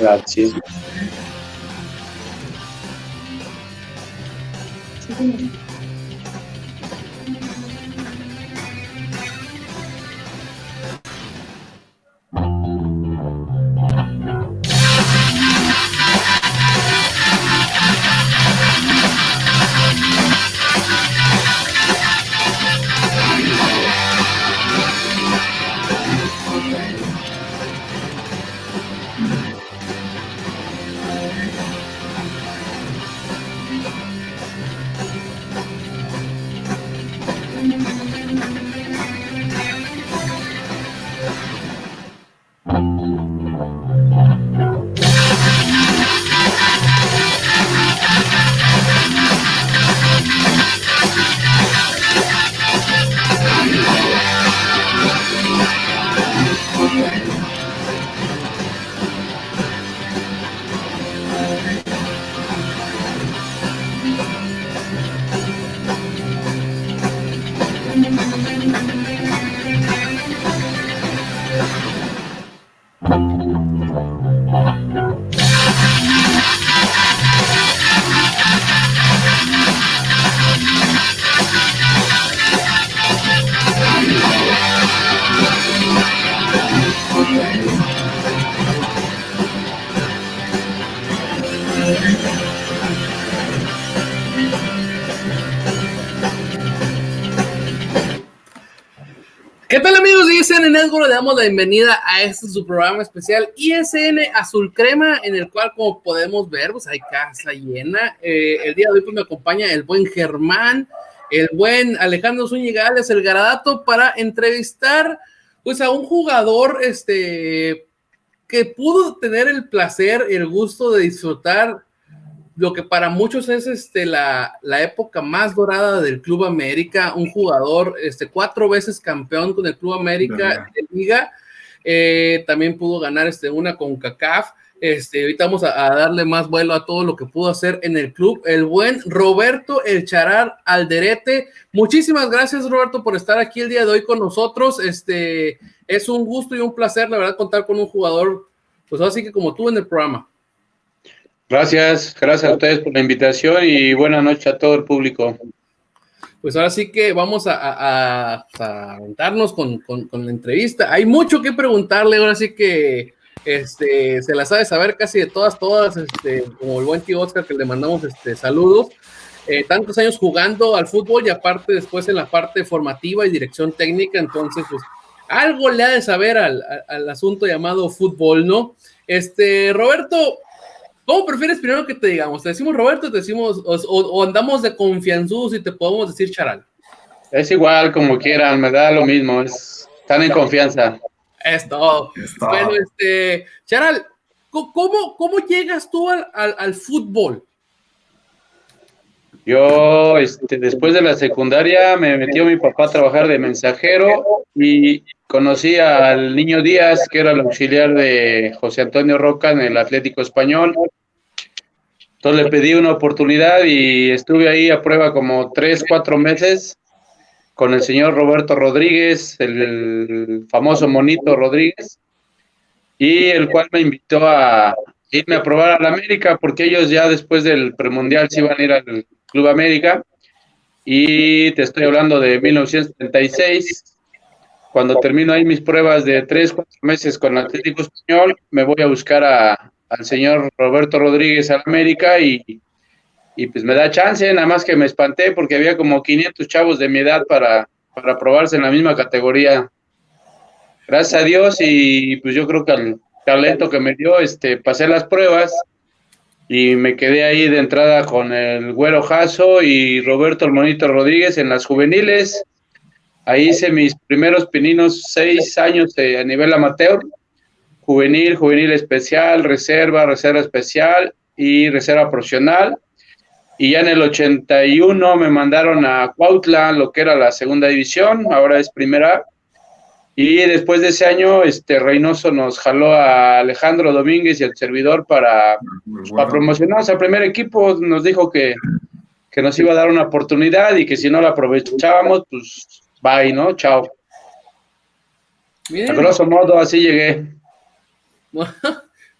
Grazie. ¿Qué tal, amigos de ISN Network? Le damos la bienvenida a este su programa especial ISN Azul Crema, en el cual, como podemos ver, pues hay casa llena. El día de hoy pues me acompaña el buen Germán, el buen Alejandro Zúñiga, alias El Garadato, para entrevistar pues a un jugador que pudo tener el placer, el gusto de disfrutar lo que para muchos es la época más dorada del Club América, un jugador 4 veces campeón con el Club América de Liga, también pudo ganar una con CONCACAF. Ahorita vamos a darle más vuelo a todo lo que pudo hacer en el club, el buen Roberto El Charal Alderete. Muchísimas gracias, Roberto, por estar aquí el día de hoy con nosotros. Es un gusto y un placer, la verdad, contar con un jugador, pues así que como tú en el programa. Gracias a ustedes por la invitación y buenas noches a todo el público. Pues ahora sí que vamos a aventarnos con la entrevista. Hay mucho que preguntarle, ahora sí que se la sabe saber casi de todas, como el buen tío Oscar, que le mandamos saludos. Tantos años jugando al fútbol y aparte después en la parte formativa y dirección técnica, entonces pues algo le ha de saber al asunto llamado fútbol, ¿no? Roberto, ¿cómo prefieres primero que te digamos? ¿Te decimos Roberto, te decimos o andamos de confianzudos y te podemos decir Charal? Es igual, como quieran, me da lo mismo, están en confianza. Es todo. Bueno, Charal, ¿cómo llegas tú al fútbol? Yo, después de la secundaria, me metió mi papá a trabajar de mensajero y conocí al Niño Díaz, que era el auxiliar de José Antonio Roca en el Atlético Español. Entonces le pedí una oportunidad y estuve ahí a prueba como 3-4 meses con el señor Roberto Rodríguez, el famoso Monito Rodríguez, y el cual me invitó a irme a probar a la América, porque ellos ya después del premundial se iban a ir al Club América, y te estoy hablando de 1976, cuando termino ahí mis pruebas de 3-4 meses con el Atlético Español, me voy a buscar al señor Roberto Rodríguez a la América y pues me da chance, nada más que me espanté porque había como 500 chavos de mi edad para probarse en la misma categoría. Gracias a Dios y pues yo creo que al talento que me dio, pasé las pruebas y me quedé ahí de entrada con el Güero Jasso y Roberto el Monito Rodríguez en las juveniles. Ahí hice mis primeros pininos 6 años a nivel amateur, juvenil especial, reserva especial y reserva profesional. Y ya en el 81 me mandaron a Cuautla, lo que era la segunda división, ahora es primera. Y después de ese año, Reynoso nos jaló a Alejandro Domínguez y al servidor para promocionarnos al primer equipo. Nos dijo que nos iba a dar una oportunidad y que si no la aprovechábamos, pues bye, ¿no? Chao. Bien. A grosso modo, así llegué.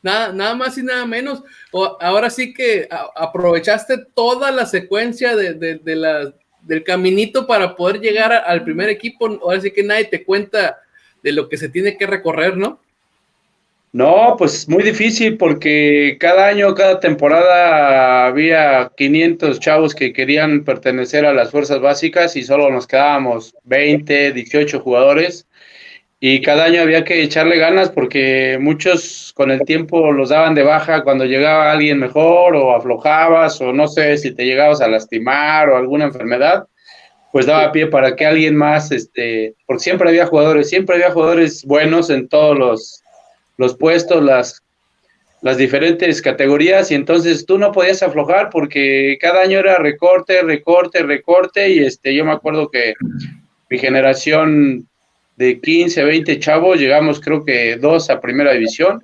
nada más y nada menos. Ahora sí que aprovechaste toda la secuencia del caminito para poder llegar al primer equipo. Ahora sí que nadie te cuenta de lo que se tiene que recorrer, ¿no? No, pues muy difícil porque cada año, cada temporada había 500 chavos que querían pertenecer a las fuerzas básicas y solo nos quedábamos 20, 18 jugadores. Y cada año había que echarle ganas porque muchos con el tiempo los daban de baja cuando llegaba alguien mejor o aflojabas o no sé si te llegabas a lastimar o alguna enfermedad, pues daba pie para que alguien más, porque siempre había jugadores buenos en todos los puestos, las diferentes categorías y entonces tú no podías aflojar porque cada año era recorte y yo me acuerdo que mi generación de 15, 20 chavos, llegamos creo que 2 a primera división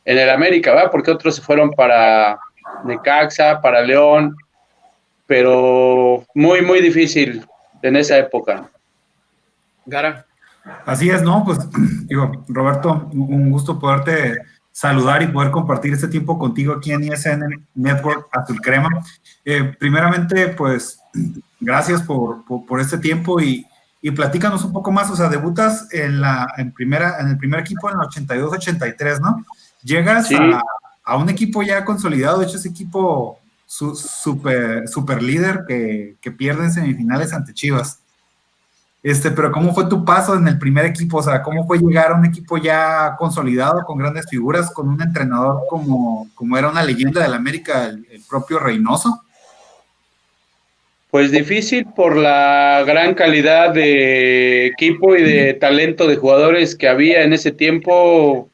en el América, ¿verdad? Porque otros se fueron para Necaxa, para León, pero muy, muy difícil en esa época. Gara. Así es, ¿no? Pues digo, Roberto, un gusto poderte saludar y poder compartir este tiempo contigo aquí en ISN Network Azul Crema. Primeramente, pues, gracias por este tiempo y platícanos un poco más. O sea, debutas en el primer equipo en el 82-83, ¿no? Llegas sí. a un equipo ya consolidado, de hecho, ese equipo super líder que pierde en semifinales ante Chivas. Pero ¿cómo fue tu paso en el primer equipo? O sea, ¿cómo fue llegar a un equipo ya consolidado, con grandes figuras, con un entrenador como era una leyenda del América, el propio Reynoso? Pues difícil por la gran calidad de equipo y de talento de jugadores que había en ese tiempo.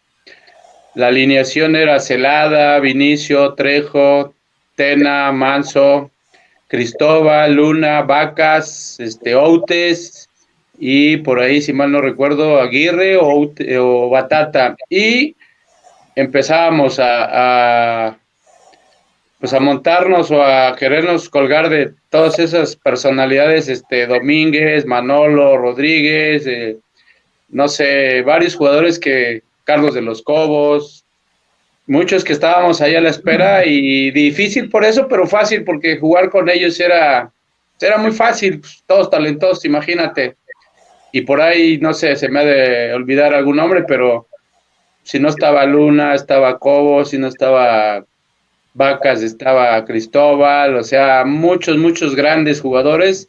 La alineación era Celada, Vinicio, Trejo, Tena, Manso, Cristóbal, Luna, Vacas, Outes y por ahí, si mal no recuerdo, Aguirre o Batata. Y empezábamos pues a montarnos o a querernos colgar de todas esas personalidades, Domínguez, Manolo, Rodríguez, no sé, varios jugadores Carlos de los Cobos, muchos que estábamos ahí a la espera y difícil por eso, pero fácil porque jugar con ellos era muy fácil, todos talentosos, imagínate. Y por ahí, no sé, se me ha de olvidar algún nombre, pero si no estaba Luna, estaba Cobos, si no estaba Vacas, estaba Cristóbal, o sea, muchos grandes jugadores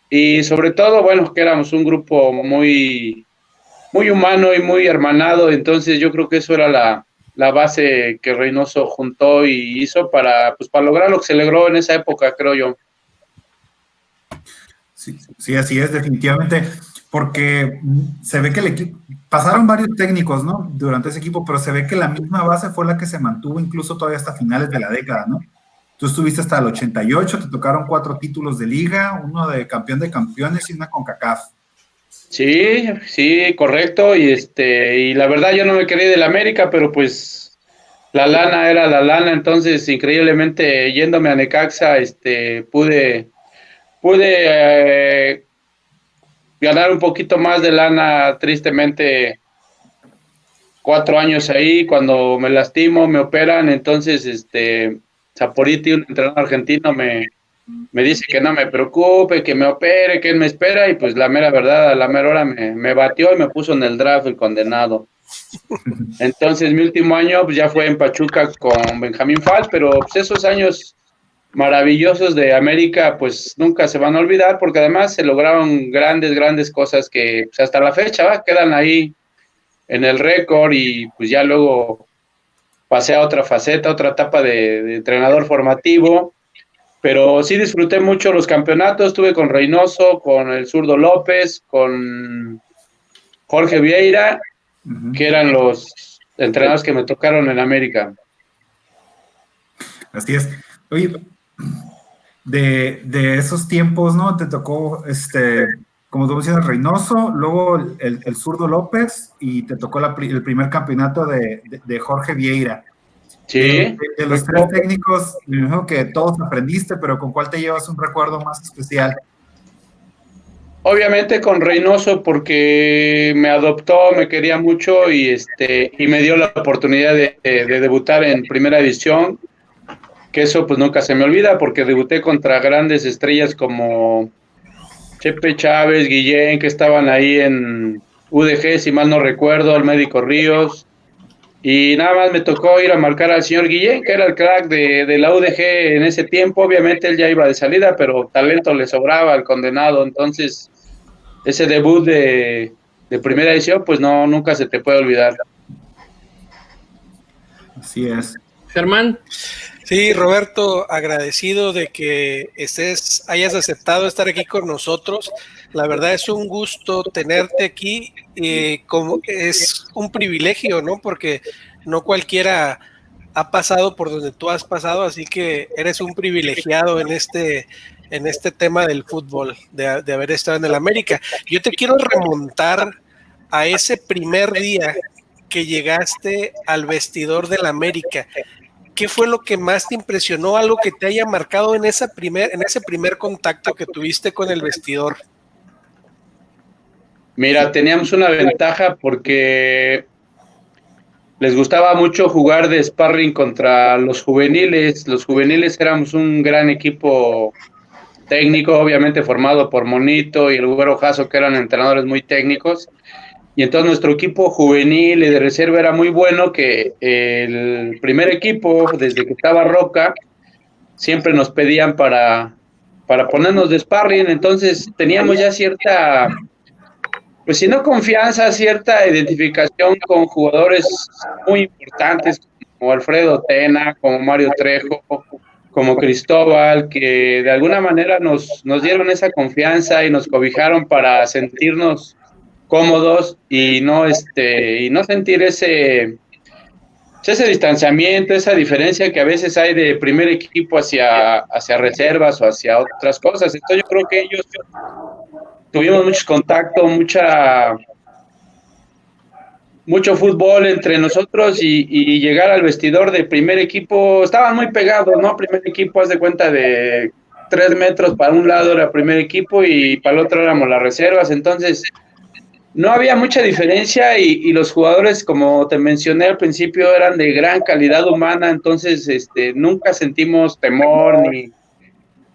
y sobre todo, bueno, que éramos un grupo muy, muy humano y muy hermanado, entonces yo creo que eso era la base que Reynoso juntó y hizo para lograr lo que se logró en esa época, creo yo. Sí, así es, definitivamente, porque se ve que el equipo, pasaron varios técnicos, ¿no? Durante ese equipo, pero se ve que la misma base fue la que se mantuvo incluso todavía hasta finales de la década, ¿no? Tú estuviste hasta el 88, te tocaron 4 títulos de liga, uno de campeón de campeones y una CONCACAF. Sí, correcto, y la verdad yo no me quería del América, pero pues la lana era la lana, entonces increíblemente yéndome a Necaxa, pude ganar un poquito más de lana, tristemente 4 años ahí, cuando me lastimo, me operan, entonces Saporiti, un entrenador argentino, me dice que no me preocupe, que me opere, que él me espera, y pues la mera verdad, a la mera hora me batió y me puso en el draft el condenado. Entonces mi último año pues ya fue en Pachuca con Benjamín Fal, pero pues esos años maravillosos de América pues nunca se van a olvidar, porque además se lograron grandes cosas que pues, hasta la fecha quedan ahí en el récord, y pues ya luego pasé a otra faceta, otra etapa de entrenador formativo, pero sí disfruté mucho los campeonatos, estuve con Reynoso, con el zurdo López, con Jorge Vieira, que eran los entrenadores que me tocaron en América. Así es. Oye, de esos tiempos, ¿no? Te tocó, como tú decías, Reynoso, luego el zurdo López, y te tocó el primer campeonato de Jorge Vieira. Sí. De los 3 técnicos, me imagino que todos aprendiste, pero ¿con cuál te llevas un recuerdo más especial? Obviamente con Reynoso porque me adoptó, me quería mucho y me dio la oportunidad de debutar en primera división, que eso pues nunca se me olvida porque debuté contra grandes estrellas como Chepe Chávez, Guillén, que estaban ahí en UDG, si mal no recuerdo, al Médico Ríos, y nada más me tocó ir a marcar al señor Guillén, que era el crack de la UDG en ese tiempo. Obviamente él ya iba de salida, pero talento le sobraba al condenado. Entonces, ese debut de primera edición, pues no, nunca se te puede olvidar. Así es. Germán. Sí, Roberto, agradecido de que hayas aceptado estar aquí con nosotros. La verdad es un gusto tenerte aquí, como es un privilegio, ¿no? Porque no cualquiera ha pasado por donde tú has pasado, así que eres un privilegiado en este tema del fútbol, de haber estado en el América. Yo te quiero remontar a ese primer día que llegaste al vestidor del América. ¿Qué fue lo que más te impresionó, algo que te haya marcado en ese primer contacto que tuviste con el vestidor? Mira, teníamos una ventaja porque les gustaba mucho jugar de sparring contra los juveniles. Los juveniles éramos un gran equipo técnico, obviamente formado por Monito y el Güero Jasso, que eran entrenadores muy técnicos. Y entonces nuestro equipo juvenil y de reserva era muy bueno, que el primer equipo, desde que estaba Roca, siempre nos pedían para ponernos de sparring. Entonces teníamos ya cierta, pues si no confianza, cierta identificación con jugadores muy importantes como Alfredo Tena, como Mario Trejo, como Cristóbal, que de alguna manera nos dieron esa confianza y nos cobijaron para sentirnos cómodos y no sentir ese distanciamiento, esa diferencia que a veces hay de primer equipo hacia reservas o hacia otras cosas. Entonces yo creo que ellos tuvimos mucho contacto, mucho fútbol entre nosotros y llegar al vestidor de primer equipo, estaban muy pegados, ¿no? Primer equipo, haz de cuenta, de 3 metros para un lado era primer equipo y para el otro éramos las reservas. Entonces no había mucha diferencia y los jugadores, como te mencioné al principio, eran de gran calidad humana. Entonces nunca sentimos temor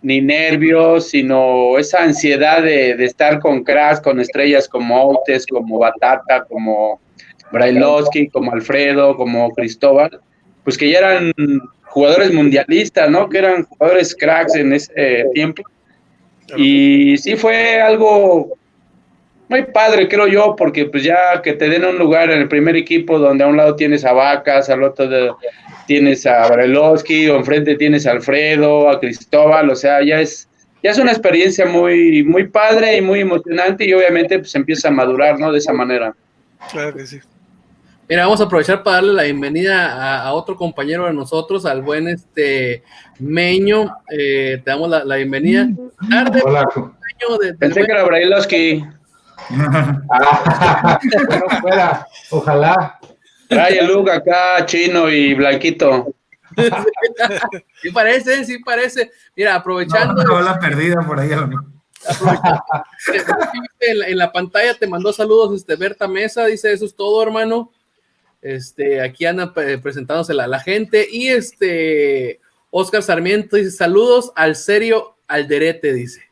ni nervios, sino esa ansiedad de estar con cracks, con estrellas como Outes, como Batata, como Brailovsky, como Alfredo, como Cristóbal, pues que ya eran jugadores mundialistas, ¿no? Que eran jugadores cracks en ese tiempo. Y sí fue algo muy padre, creo yo, porque pues ya que te den un lugar en el primer equipo donde a un lado tienes a Vacas, al otro tienes a Brailovsky, o enfrente tienes a Alfredo, a Cristóbal, o sea, ya es una experiencia muy, muy padre y muy emocionante y obviamente pues empieza a madurar, ¿no? De esa manera. Claro que sí. Mira, vamos a aprovechar para darle la bienvenida a otro compañero de nosotros, al buen Meño. Te damos la bienvenida. Hola. Pensé que era Brailovsky. Bueno, fuera, ojalá. Trae el look acá, chino y blanquito. Sí parece. Mira, aprovechando. No, la perdida por ahí. En la pantalla te mandó saludos Berta Mesa, dice eso es todo, hermano. Aquí anda presentándose la gente y Oscar Sarmiento dice saludos al serio Alderete, dice.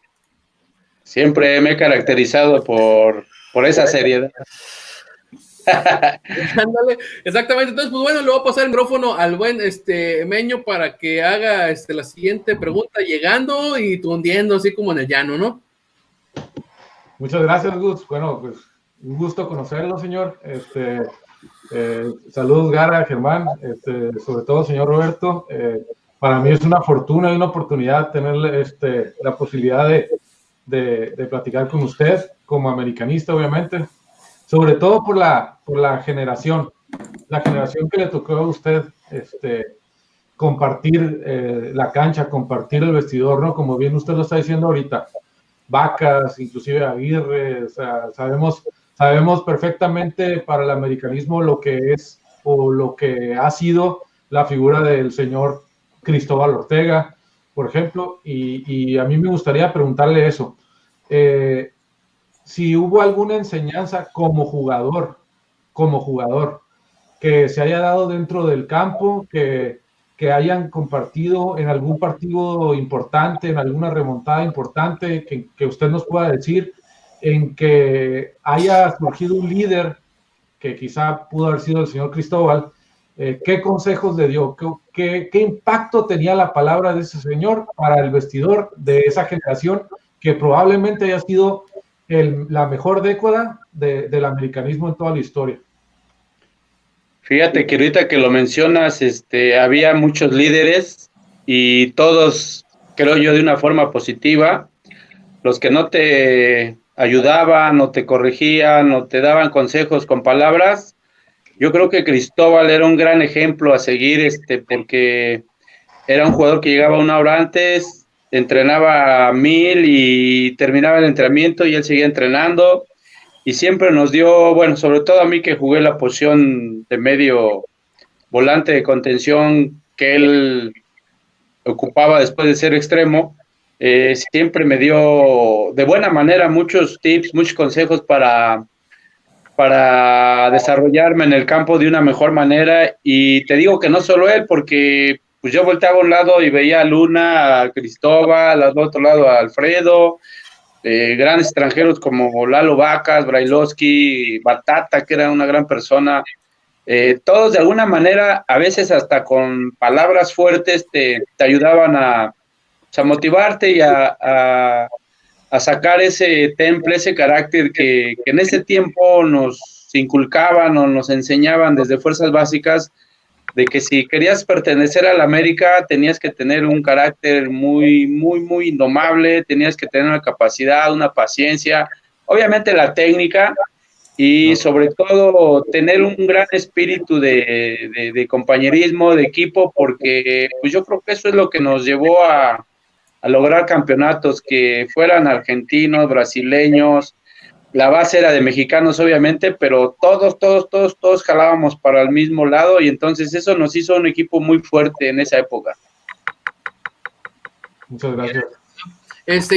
Siempre me he caracterizado por esa seriedad. Ándale, exactamente. Entonces, pues bueno, le voy a pasar el micrófono al buen Meño para que haga la siguiente pregunta, llegando y tundiendo así como en el llano, ¿no? Muchas gracias, Gus. Bueno, pues un gusto conocerlo, señor. Saludos, Gara, Germán, sobre todo, señor Roberto. Para mí es una fortuna y una oportunidad tener la posibilidad de platicar con usted como americanista, obviamente, sobre todo por la generación que le tocó a usted compartir la cancha, compartir el vestidor, ¿no? Como bien usted lo está diciendo ahorita, Vacas, inclusive Aguirre, o sea, sabemos perfectamente para el americanismo lo que es o lo que ha sido la figura del señor Cristóbal Ortega, por ejemplo, y a mí me gustaría preguntarle eso. si hubo alguna enseñanza como jugador, que se haya dado dentro del campo, que hayan compartido en algún partido importante, en alguna remontada importante, que usted nos pueda decir, en que haya surgido un líder, que quizá pudo haber sido el señor Cristóbal. ¿Qué consejos le dio? ¿Qué impacto tenía la palabra de ese señor para el vestidor de esa generación que probablemente haya sido la mejor década del americanismo en toda la historia? Fíjate que ahorita que lo mencionas, había muchos líderes y todos, creo yo, de una forma positiva. Los que no te ayudaban o te corregían o te daban consejos con palabras, yo creo que Cristóbal era un gran ejemplo a seguir, porque era un jugador que llegaba una hora antes, entrenaba a 1000 y terminaba el entrenamiento y él seguía entrenando. Y siempre nos dio, bueno, sobre todo a mí que jugué la posición de medio volante de contención que él ocupaba después de ser extremo, siempre me dio de buena manera muchos tips, muchos consejos para desarrollarme en el campo de una mejor manera. Y te digo que no solo él, porque pues yo volteaba a un lado y veía a Luna, a Cristóbal, al otro lado a Alfredo, grandes extranjeros como Lalo Vacas, Brailovsky, Batata, que era una gran persona. Todos de alguna manera, a veces hasta con palabras fuertes, te ayudaban a motivarte y a sacar ese temple, ese carácter que en ese tiempo nos inculcaban o nos enseñaban desde fuerzas básicas, de que si querías pertenecer a la América tenías que tener un carácter muy, muy, muy indomable, tenías que tener una capacidad, una paciencia, obviamente la técnica y sobre todo tener un gran espíritu de compañerismo, de equipo, porque pues yo creo que eso es lo que nos llevó a lograr campeonatos, que fueran argentinos, brasileños. La base era de mexicanos, obviamente, pero todos jalábamos para el mismo lado y entonces eso nos hizo un equipo muy fuerte en esa época. Muchas gracias.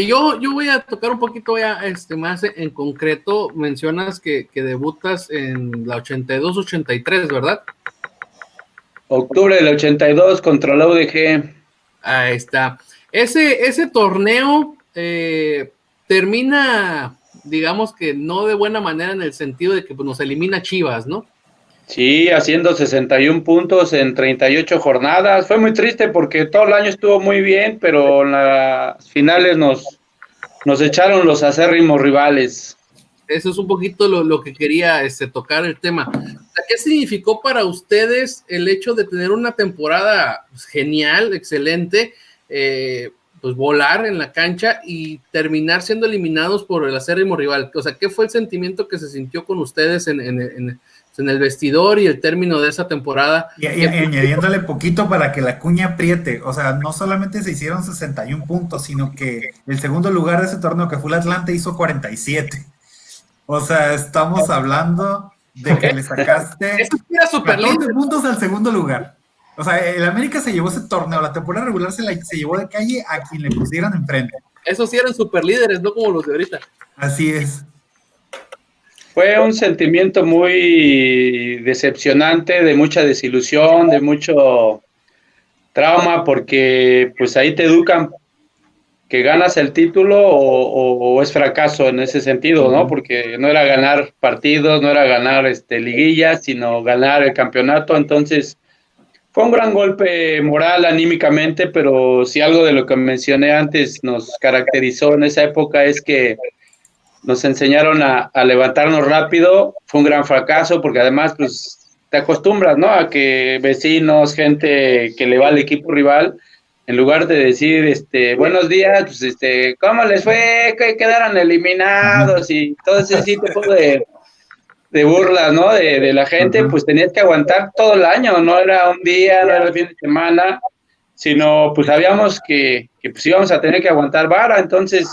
Yo voy a tocar un poquito ya, más en concreto. Mencionas que debutas en la 82-83, ¿verdad? Octubre del 82 contra la UDG. Ahí está. Ese torneo termina, digamos que no de buena manera, en el sentido de que pues, nos elimina Chivas, ¿no? Sí, haciendo 61 puntos en 38 jornadas. Fue muy triste porque todo el año estuvo muy bien, pero en las finales nos echaron los acérrimos rivales. Eso es un poquito lo que quería tocar el tema. ¿Qué significó para ustedes el hecho de tener una temporada pues, genial, excelente, pues volar en la cancha y terminar siendo eliminados por el acérrimo rival? O sea, ¿qué fue el sentimiento que se sintió con ustedes en el vestidor y el término de esa temporada? Y añadiéndole poquito para que la cuña apriete, o sea, no solamente se hicieron 61 puntos, sino que el segundo lugar de ese torneo, que fue el Atlante, hizo 47. O sea, estamos hablando de que le sacaste 14 puntos al segundo lugar. O sea, el América se llevó ese torneo, la temporada regular se llevó de calle a quien le pusieran enfrente. Esos sí eran super líderes, no como los de ahorita. Así es. Fue un sentimiento muy decepcionante, de mucha desilusión, de mucho trauma, porque pues ahí te educan que ganas el título o es fracaso en ese sentido, ¿no? Porque no era ganar partidos, no era ganar liguillas, sino ganar el campeonato. Entonces fue un gran golpe moral, anímicamente, pero si algo de lo que mencioné antes nos caracterizó en esa época es que nos enseñaron a levantarnos rápido. Fue un gran fracaso porque además pues te acostumbras, ¿no? A que vecinos, gente que le va al equipo rival, en lugar de decir, buenos días, pues, ¿cómo les fue? Que quedaron eliminados y todo ese tipo de burlas, ¿no? De la gente, pues tenías que aguantar todo el año, no era un día, no era el fin de semana, sino pues sabíamos que pues íbamos a tener que aguantar vara. Entonces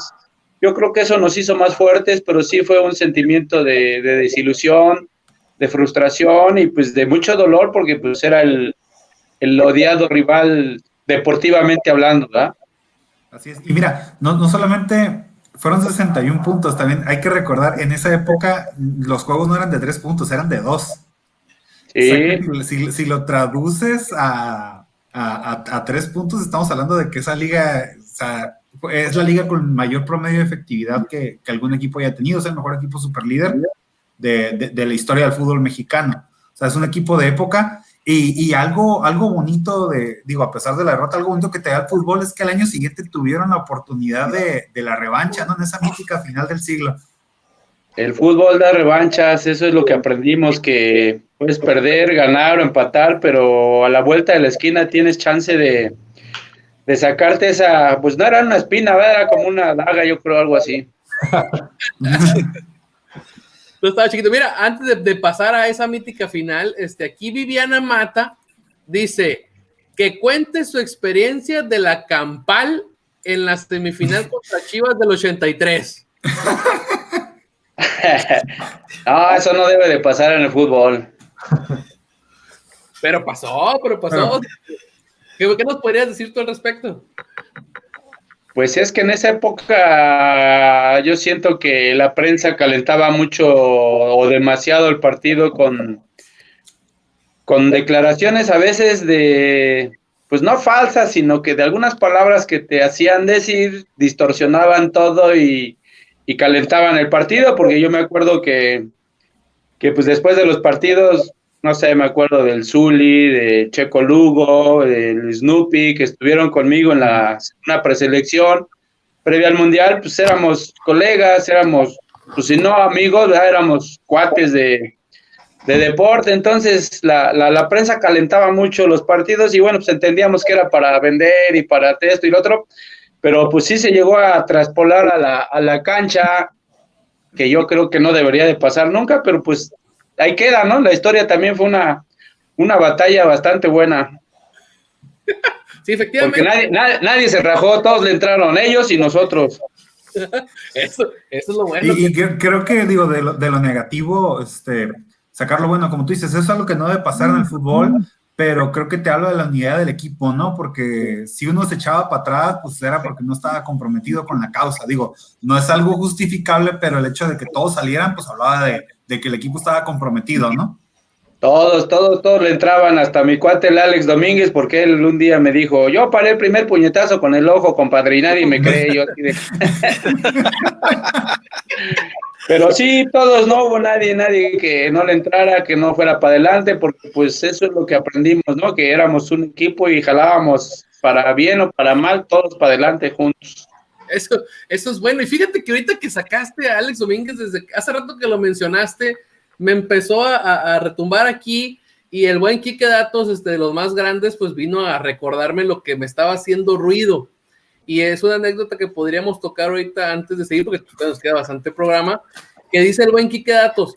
yo creo que eso nos hizo más fuertes, pero sí fue un sentimiento de desilusión, de frustración y pues de mucho dolor, porque pues era el odiado rival deportivamente hablando, ¿verdad? Así es. Y mira, no solamente Fueron 61 puntos. También hay que recordar, en esa época los juegos no eran de 3 puntos, eran de 2. O sea, si lo traduces a 3 puntos, estamos hablando de que esa liga, o sea, es la liga con mayor promedio de efectividad que algún equipo haya tenido. Es el mejor equipo superlíder de la historia del fútbol mexicano. O sea, es un equipo de época. Y algo bonito a pesar de la derrota, algo bonito que te da el fútbol es que al año siguiente tuvieron la oportunidad de la revancha, ¿no? En esa mítica final del siglo. El fútbol da revanchas, eso es lo que aprendimos, que puedes perder, ganar o empatar, pero a la vuelta de la esquina tienes chance de sacarte esa, pues no era una espina, era como una daga, yo creo, algo así. Yo estaba chiquito. Mira, antes de pasar a esa mítica final, aquí Viviana Mata dice que cuente su experiencia de la campal en la semifinal contra Chivas del 83. No, eso no debe de pasar en el fútbol. Pero pasó. ¿Qué nos podrías decir tú al respecto? Pues es que en esa época yo siento que la prensa calentaba mucho o demasiado el partido con declaraciones a veces pues no falsas, sino que de algunas palabras que te hacían decir, distorsionaban todo y calentaban el partido, porque yo me acuerdo que pues después de los partidos, no sé, me acuerdo del Zuli, de Checo Lugo, del Snoopy, que estuvieron conmigo en una preselección previa al Mundial, pues éramos colegas, pues si no amigos, ¿verdad? Éramos cuates de deporte, entonces la prensa calentaba mucho los partidos y bueno, pues entendíamos que era para vender y para esto y lo otro, pero pues sí se llegó a traspolar a la cancha, que yo creo que no debería de pasar nunca, pero pues ahí queda, ¿no? La historia también fue una batalla bastante buena. Sí, efectivamente. Porque nadie se rajó, todos le entraron, ellos y nosotros. Eso es lo bueno. Y creo que, de lo negativo, sacar lo bueno, como tú dices, eso es algo que no debe pasar en el fútbol, pero creo que te hablo de la unidad del equipo, ¿no? Porque si uno se echaba para atrás, pues era porque no estaba comprometido con la causa. No es algo justificable, pero el hecho de que todos salieran, pues hablaba de que el equipo estaba comprometido, ¿no? Todos le entraban, hasta mi cuate el Alex Domínguez, porque él un día me dijo, yo paré el primer puñetazo con el ojo, compadre, y nadie me cree. Yo así de... Pero sí, todos, no hubo nadie que no le entrara, que no fuera para adelante, porque pues eso es lo que aprendimos, ¿no? Que éramos un equipo y jalábamos para bien o para mal, todos para adelante juntos. Eso es bueno. Y fíjate que ahorita que sacaste a Alex Domínguez, desde hace rato que lo mencionaste, me empezó a retumbar aquí, y el buen Quique Datos, de los más grandes, pues vino a recordarme lo que me estaba haciendo ruido. Y es una anécdota que podríamos tocar ahorita antes de seguir, porque nos queda bastante programa, que dice el buen Quique Datos: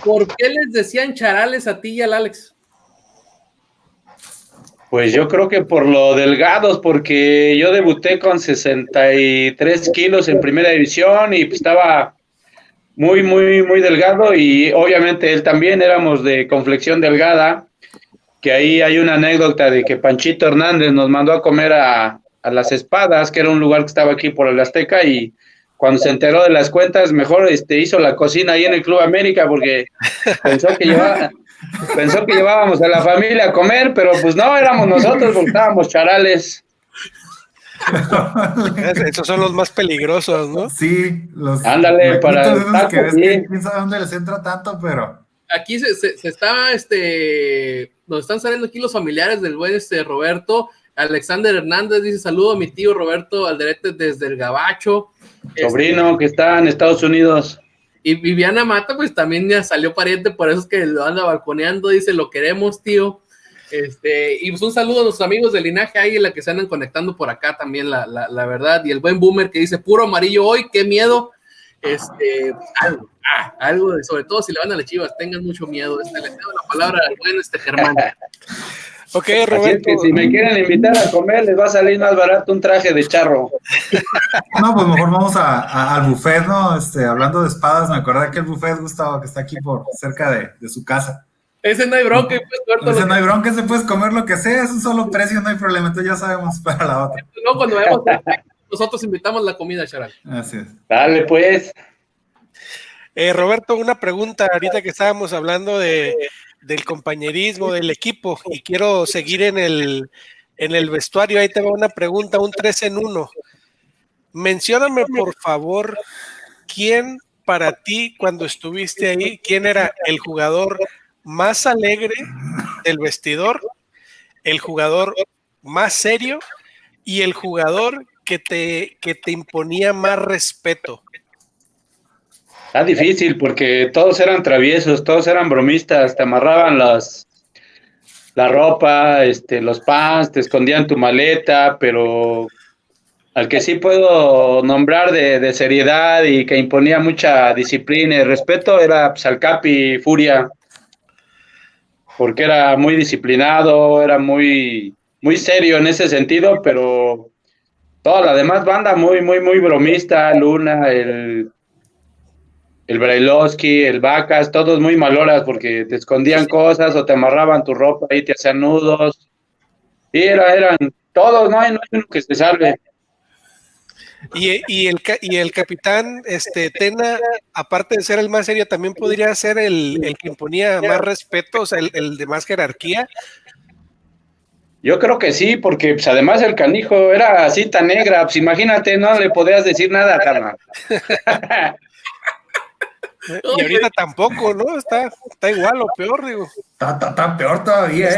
¿por qué les decían charales a ti y al Alex? Pues yo creo que por lo delgados, porque yo debuté con 63 kilos en primera división y pues estaba muy, muy, muy delgado, y obviamente él también, éramos de complexión delgada, que ahí hay una anécdota de que Panchito Hernández nos mandó a comer a Las Espadas, que era un lugar que estaba aquí por el Azteca, y cuando se enteró de las cuentas, mejor hizo la cocina ahí en el Club América, porque pensó que llevábamos a la familia a comer, pero pues no, éramos nosotros porque estábamos charales. Esos son los más peligrosos, ¿no? Sí, ándale, para el taco, que ves que quién sabe dónde les entra tanto, pero aquí se está, nos están saliendo aquí los familiares del buen Roberto. Alexander Hernández dice: saludo a mi tío Roberto Alderete desde el Gabacho. Sobrino que está en Estados Unidos. Y Viviana Mata, pues también ya salió pariente, por eso es que lo anda balconeando, dice: lo queremos, tío. Y pues un saludo a los amigos del Linaje Águila que se andan conectando por acá también, la verdad. Y el buen Boomer que dice: puro amarillo hoy, qué miedo. Algo, sobre todo si le van a las Chivas, tengan mucho miedo. Le cedo la palabra al buen Germán. Ok, Roberto. Así es que si me quieren invitar a comer, les va a salir más barato un traje de charro. No, pues mejor vamos al buffet, ¿no? Hablando de espadas, me acordé que el buffet, Gustavo, que está aquí por cerca de su casa. Ese no hay bronca. Ese no hay bronca, ese puedes comer lo que sea, es un solo precio, no hay problema, entonces ya sabemos para la otra. No, cuando vemos nosotros invitamos la comida, Charal. Así es. Dale, pues. Roberto, una pregunta ahorita que estábamos hablando del compañerismo del equipo y quiero seguir en el vestuario. Ahí te va una pregunta, un 3 en 1. Mencióname, por favor, quién para ti, cuando estuviste ahí, quién era el jugador más alegre del vestidor, el jugador más serio y el jugador que te imponía más respeto. Está difícil porque todos eran traviesos, todos eran bromistas, te amarraban la ropa, los pants, te escondían tu maleta, pero al que sí puedo nombrar de seriedad y que imponía mucha disciplina y respeto era pues, al Capi Furia, porque era muy disciplinado, era muy, muy serio en ese sentido, pero toda la demás banda muy, muy, muy bromista, Luna, el Brailovsky, el Vacas, todos muy maloras porque te escondían cosas o te amarraban tu ropa y te hacían nudos. Y eran todos, no hay uno que se salve. Y el capitán Tena, aparte de ser el más serio, también podría ser el que imponía más respeto, o sea, el de más jerarquía. Yo creo que sí, porque pues, además el canijo era cinta negra, pues imagínate, no le podías decir nada, carnal. Y ahorita tampoco, ¿no? Está igual o peor, digo. Está peor todavía,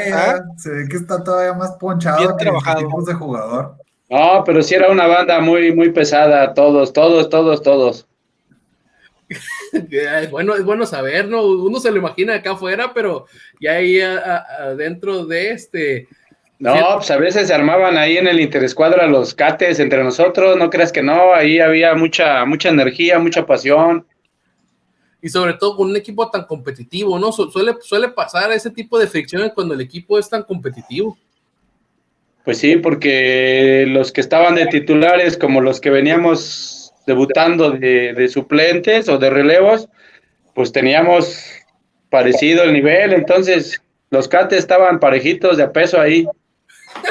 se ve que está todavía más ponchado bien que trabajado. los tipos de jugador. No, pero sí era una banda muy, muy pesada, todos. Es bueno saber, ¿no? Uno se lo imagina acá afuera, pero ya ahí adentro de No, pues a veces se armaban ahí en el interescuadra los cates entre nosotros, no creas que no, ahí había mucha energía, mucha pasión. Y sobre todo con un equipo tan competitivo, ¿no? Suele pasar ese tipo de fricciones cuando el equipo es tan competitivo. Pues sí, porque los que estaban de titulares, como los que veníamos debutando de suplentes o de relevos, pues teníamos parecido el nivel, entonces los cates estaban parejitos de a peso ahí.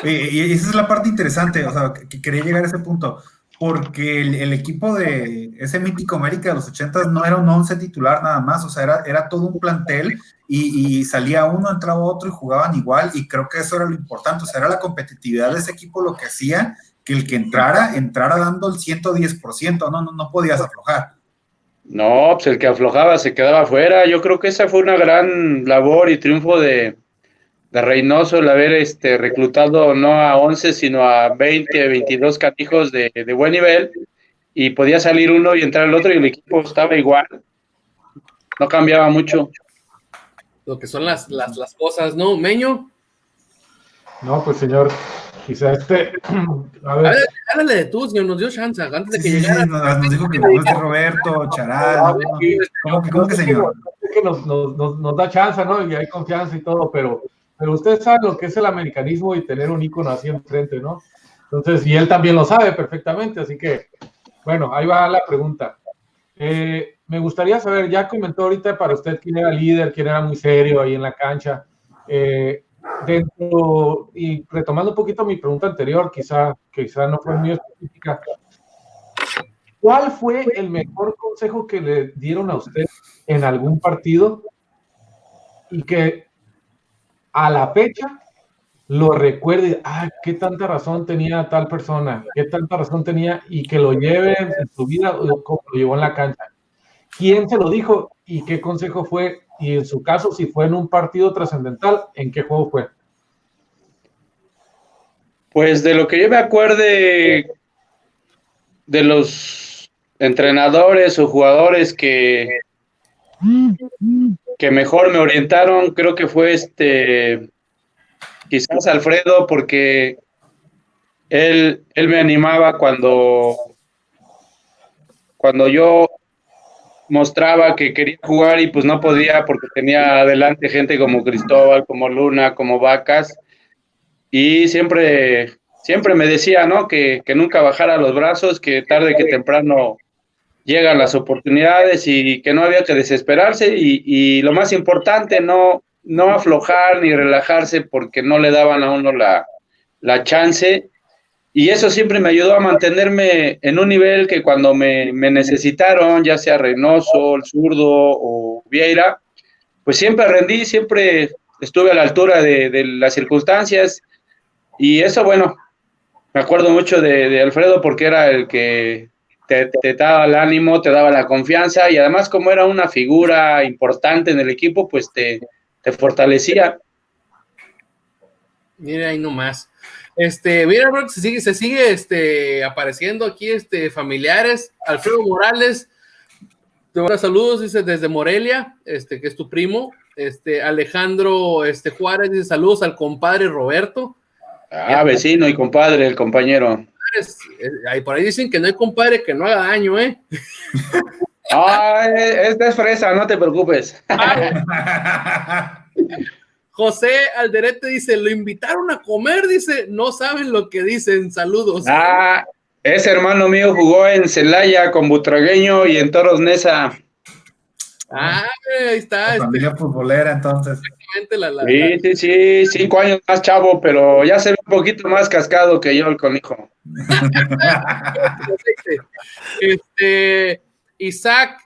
Y esa es la parte interesante, o sea, que quería llegar a ese punto, porque el equipo de ese mítico América de los 80 no era un 11 titular nada más, o sea, era todo un plantel y salía uno, entraba otro y jugaban igual, y creo que eso era lo importante, o sea, era la competitividad de ese equipo lo que hacía que el que entrara dando el 110%, no podías aflojar. No, pues el que aflojaba se quedaba afuera. Yo creo que esa fue una gran labor y triunfo de Reynoso el haber reclutado no a 11, sino a 20, 22 canijos de buen nivel, y podía salir uno y entrar el otro y el equipo estaba igual. No cambiaba mucho. Lo que son las cosas, ¿no, Meño? No, pues señor, quizá a ver. Háblale de tú, señor, nos dio chance antes de que llegara. Sí, nos dijo que no es de Roberto, Charal, ¿Cómo que señor? Que nos da chance, ¿no? Y hay confianza y todo, pero usted sabe lo que es el americanismo y tener un ícono así enfrente, ¿no? Entonces, y él también lo sabe perfectamente, así que, bueno, ahí va la pregunta. Me gustaría saber, ya comentó ahorita para usted quién era líder, quién era muy serio ahí en la cancha. Y retomando un poquito mi pregunta anterior, quizá no fue muy específica. ¿Cuál fue el mejor consejo que le dieron a usted en algún partido y que a la fecha lo recuerde? Qué tanta razón tenía tal persona, qué tanta razón tenía, y que lo lleve en su vida como lo llevó en la cancha. ¿Quién se lo dijo y qué consejo fue? Y en su caso, si fue en un partido trascendental, ¿en qué juego fue? Pues de lo que yo me acuerde de los entrenadores o jugadores que mejor me orientaron, creo que fue quizás Alfredo, porque él me animaba cuando yo mostraba que quería jugar y pues no podía porque tenía adelante gente como Cristóbal, como Luna, como Vacas, y siempre me decía, ¿no? Que nunca bajara los brazos, que tarde que temprano llegan las oportunidades y que no había que desesperarse y lo más importante, no aflojar ni relajarse porque no le daban a uno la chance, Y eso siempre me ayudó a mantenerme en un nivel que cuando me necesitaron, ya sea Reynoso, el zurdo o Vieira, pues siempre rendí, siempre estuve a la altura de las circunstancias. Y eso, bueno, me acuerdo mucho de Alfredo porque era el que te daba el ánimo, te daba la confianza y además como era una figura importante en el equipo, pues te fortalecía. Mira ahí nomás. Mira, bro, se sigue apareciendo aquí familiares. Alfredo Morales, te manda saludos, dice desde Morelia, que es tu primo. Alejandro Juárez dice saludos al compadre Roberto. Vecino y compadre, el compañero. Por ahí dicen que no hay compadre que no haga daño, ¿eh? Esta es fresa, no te preocupes. José Alderete dice, lo invitaron a comer, dice, no saben lo que dicen, saludos. Ese hermano mío jugó en Celaya con Butragueño y en Toros Neza. Ahí está. Familia futbolera, entonces. Sí, 5 años más chavo, pero ya se ve un poquito más cascado que yo el conejo. Isaac,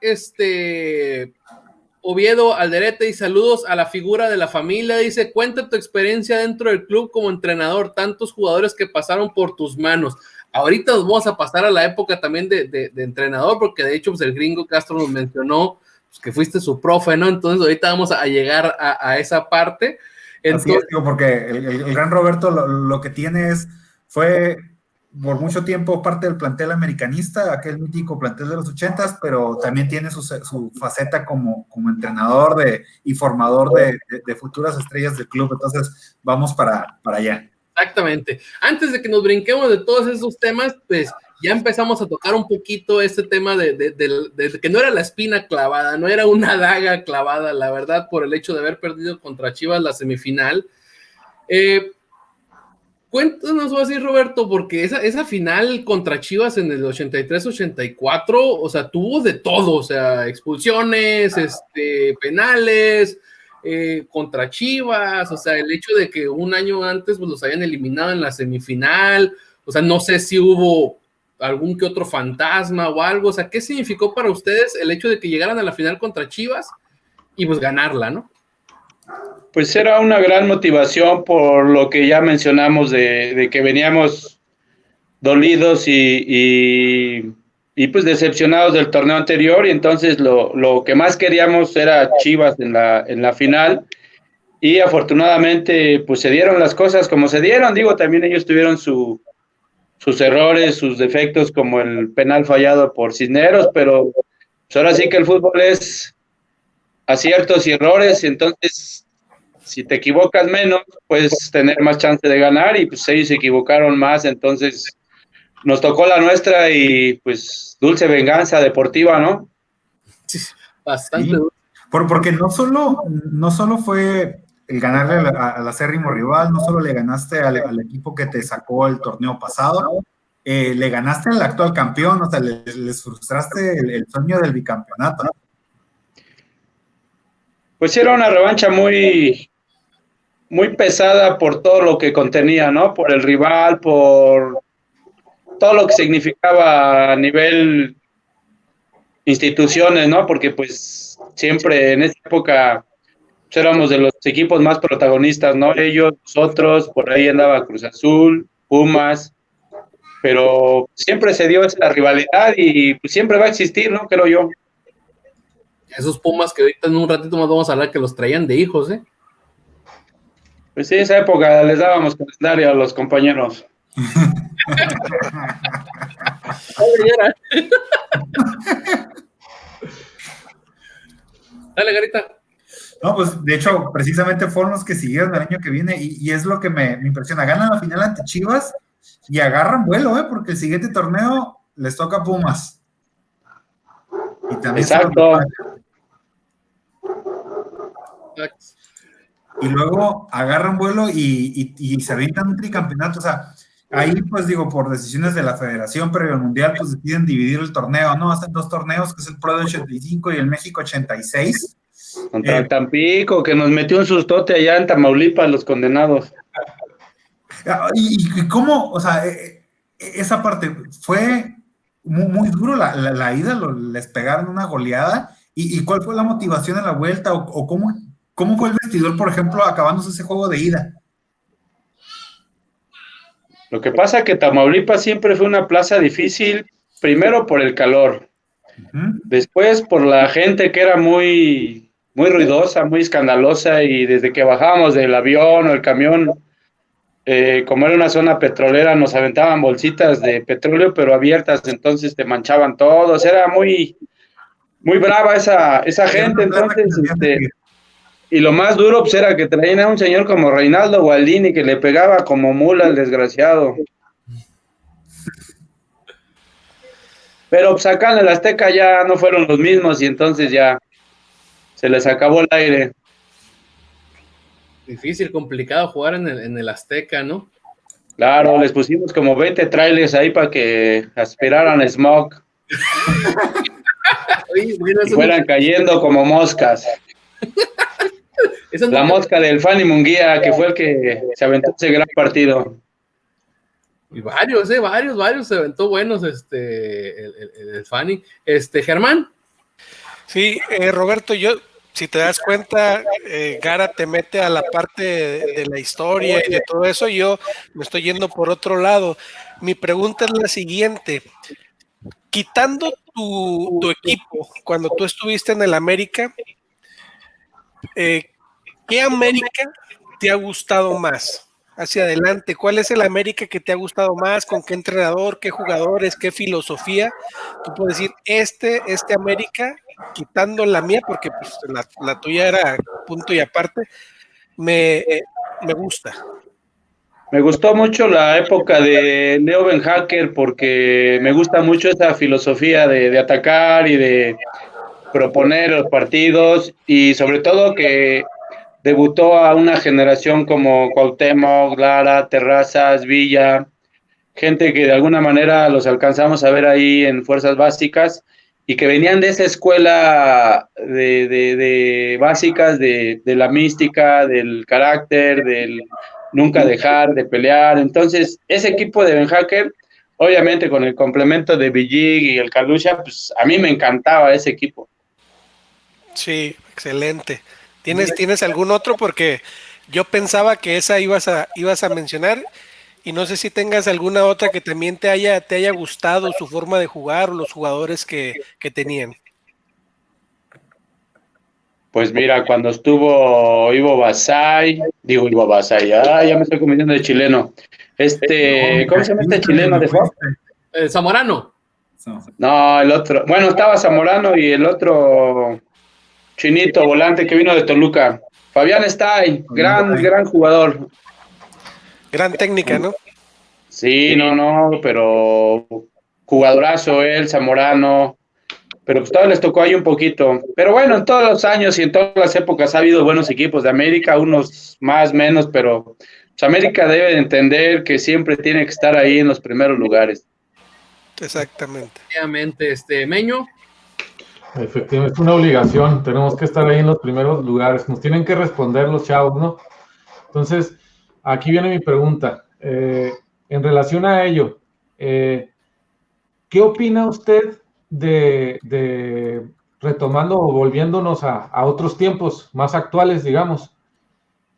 Oviedo Alderete y saludos a la figura de la familia, dice, cuenta tu experiencia dentro del club como entrenador, tantos jugadores que pasaron por tus manos. Ahorita nos vamos a pasar a la época también de entrenador, porque de hecho pues el gringo Castro nos mencionó pues, que fuiste su profe, ¿no? Entonces ahorita vamos a llegar a esa parte. Entonces, así es, digo, porque el gran Roberto lo que tiene fue por mucho tiempo parte del plantel americanista, aquel mítico plantel de los 80s, pero también tiene su faceta como entrenador y formador de futuras estrellas del club. Entonces vamos para allá. Exactamente. Antes de que nos brinquemos de todos esos temas, pues ya empezamos a tocar un poquito este tema de que no era la espina clavada, no era una daga clavada, la verdad, por el hecho de haber perdido contra Chivas la semifinal. Cuéntanos así, Roberto, porque esa final contra Chivas en el 83-84, o sea, tuvo de todo, o sea, expulsiones, penales, contra Chivas, o sea, el hecho de que un año antes pues, los habían eliminado en la semifinal, o sea, no sé si hubo algún que otro fantasma o algo, o sea, ¿qué significó para ustedes el hecho de que llegaran a la final contra Chivas y pues ganarla, ¿no? Pues era una gran motivación por lo que ya mencionamos de que veníamos dolidos y pues decepcionados del torneo anterior y entonces lo que más queríamos era Chivas en la final y afortunadamente pues se dieron las cosas como se dieron, digo, también ellos tuvieron sus errores, sus defectos como el penal fallado por Cisneros, pero pues ahora sí que el fútbol es aciertos y errores y entonces si te equivocas menos, puedes tener más chance de ganar y pues ellos se equivocaron más, entonces nos tocó la nuestra y pues dulce venganza deportiva, ¿no? Sí, bastante dulce. Porque no solo fue el ganarle al acérrimo rival, no solo le ganaste al equipo que te sacó el torneo pasado, le ganaste al actual campeón, o sea, les frustraste el sueño del bicampeonato. Pues era una revancha muy pesada por todo lo que contenía, ¿no? Por el rival, por todo lo que significaba a nivel instituciones, ¿no? Porque pues siempre en esa época pues, éramos de los equipos más protagonistas, ¿no? Ellos, nosotros, por ahí andaba Cruz Azul, Pumas, pero siempre se dio esa rivalidad y pues, siempre va a existir, ¿no? Creo yo. Esos Pumas que ahorita en un ratito más vamos a hablar que los traían de hijos, ¿eh? Pues sí, esa época les dábamos calendario a los compañeros. Dale, Garita. No, pues de hecho, precisamente fueron los que siguieron el año que viene y es lo que me impresiona. Ganan la final ante Chivas y agarran vuelo, porque el siguiente torneo les toca a Pumas. Y también exacto. Y luego agarran vuelo y se avientan un tricampeonato, o sea, ahí pues digo, por decisiones de la federación previo al mundial, pues deciden dividir el torneo, ¿no? Hacen 2 torneos, que es el Pro de 85 y el México 86. Contra el Tampico, que nos metió un sustote allá en Tamaulipas, los condenados. ¿Y cómo, o sea, esa parte, fue muy duro la ida, les pegaron una goleada. ¿Y cuál fue la motivación en la vuelta? ¿O cómo fue el vestidor, por ejemplo, acabándose ese juego de ida? Lo que pasa es que Tamaulipas siempre fue una plaza difícil, primero por el calor, después por la gente que era muy, muy ruidosa, muy escandalosa, y desde que bajábamos del avión o el camión, como era una zona petrolera, nos aventaban bolsitas de petróleo, pero abiertas, entonces te manchaban todos, era muy, muy brava esa gente, entonces, y lo más duro pues, era que traían a un señor como Reinaldo Gualdini, que le pegaba como mula al desgraciado. Pero pues acá en el Azteca ya no fueron los mismos y entonces ya se les acabó el aire. Difícil, complicado jugar en el Azteca, ¿no? Claro, les pusimos como 20 trailers ahí para que aspiraran smog. Oye, bueno, y fueran cayendo como moscas. La mosca del Fanny Munguía, que fue el que se aventó ese gran partido. Y varios se aventó buenos el Fanny. Germán. Sí, Roberto, si te das cuenta, Gara te mete a la parte de la historia y de todo eso, yo me estoy yendo por otro lado. Mi pregunta es la siguiente. Quitando tu equipo, cuando tú estuviste en el América, ¿qué América te ha gustado más? Hacia adelante, ¿cuál es el América que te ha gustado más? ¿Con qué entrenador, qué jugadores, qué filosofía? Tú puedes decir, este América, quitando la mía, porque pues, la tuya era punto y aparte, me gusta. Me gustó mucho la época de Leo Benhacker porque me gusta mucho esa filosofía de atacar y de proponer los partidos, y sobre todo que debutó a una generación como Cuauhtémoc, Lara, Terrazas, Villa, gente que de alguna manera los alcanzamos a ver ahí en fuerzas básicas y que venían de esa escuela de básicas, de la mística, del carácter, del nunca dejar de pelear. Entonces, ese equipo de Ben Hacker, obviamente con el complemento de Villig y el Calucha, pues a mí me encantaba ese equipo. Sí, excelente. ¿Tienes algún otro? Porque yo pensaba que esa ibas a mencionar, y no sé si tengas alguna otra que también te haya gustado su forma de jugar o los jugadores que tenían. Pues mira, cuando estuvo Ivo Basay, ya me estoy convirtiendo de chileno. ¿Cómo se llama este chileno de Fox? Zamorano. No, el otro. Bueno, estaba Zamorano y el otro chinito volante que vino de Toluca. Fabián Stay, gran jugador. Gran técnica, ¿no? Sí, no, pero jugadorazo él, Zamorano. Pero pues todavía les tocó ahí un poquito. Pero bueno, en todos los años y en todas las épocas ha habido buenos equipos de América, unos más, menos, pero pues América debe entender que siempre tiene que estar ahí en los primeros lugares. Exactamente. Efectivamente, Meño. Efectivamente, es una obligación, tenemos que estar ahí en los primeros lugares, nos tienen que responder los chavos, ¿no? Entonces, aquí viene mi pregunta. En relación a ello, ¿qué opina usted de retomando o volviéndonos a otros tiempos más actuales, digamos?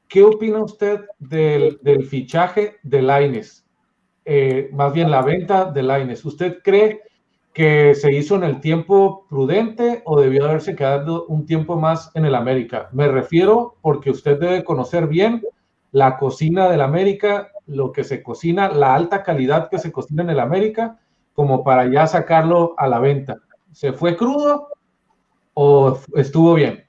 ¿Qué opina usted del fichaje de Lainez? Más bien la venta de Lainez. ¿Usted cree que se hizo en el tiempo prudente o debió haberse quedado un tiempo más en el América? Me refiero porque usted debe conocer bien la cocina del América, lo que se cocina, la alta calidad que se cocina en el América, como para ya sacarlo a la venta. ¿Se fue crudo o estuvo bien?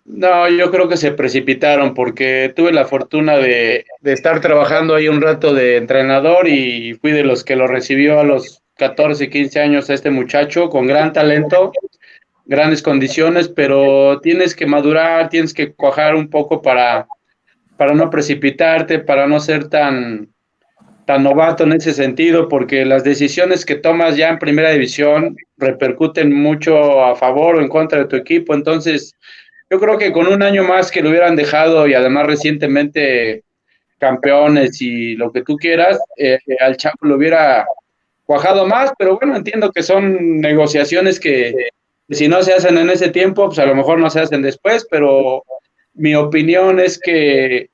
No, yo creo que se precipitaron porque tuve la fortuna de estar trabajando ahí un rato de entrenador y fui de los que lo recibió a los 14, 15 años a este muchacho con gran talento, grandes condiciones, pero tienes que madurar, tienes que cuajar un poco para no precipitarte, para no ser tan novato en ese sentido, porque las decisiones que tomas ya en primera división repercuten mucho a favor o en contra de tu equipo. Entonces, yo creo que con un año más que lo hubieran dejado y además recientemente campeones y lo que tú quieras, al Chavo lo hubiera cuajado más, pero bueno, entiendo que son negociaciones que si no se hacen en ese tiempo, pues a lo mejor no se hacen después, pero mi opinión es que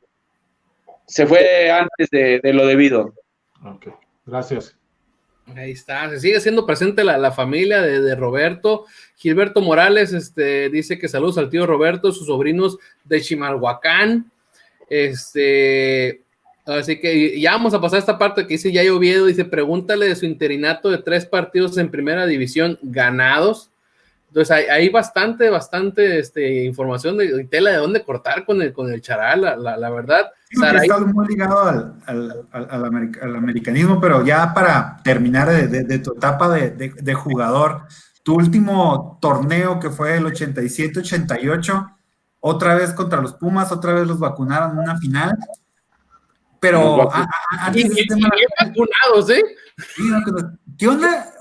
se fue antes de lo debido. Ok, gracias. Ahí está, se sigue siendo presente la familia de Roberto. Gilberto Morales dice que saludos al tío Roberto, sus sobrinos de Chimalhuacán. Así que ya vamos a pasar a esta parte que dice Yayo Oviedo, dice, pregúntale de su interinato de 3 partidos en primera división ganados. Entonces hay bastante información de tela de dónde cortar con el Charal, la verdad. Está muy ligado al americanismo, pero ya para terminar de tu etapa de jugador, tu último torneo que fue el 87-88, otra vez contra los Pumas, otra vez los vacunaron en una final, pero antes de tema, vacunados, ¿qué onda?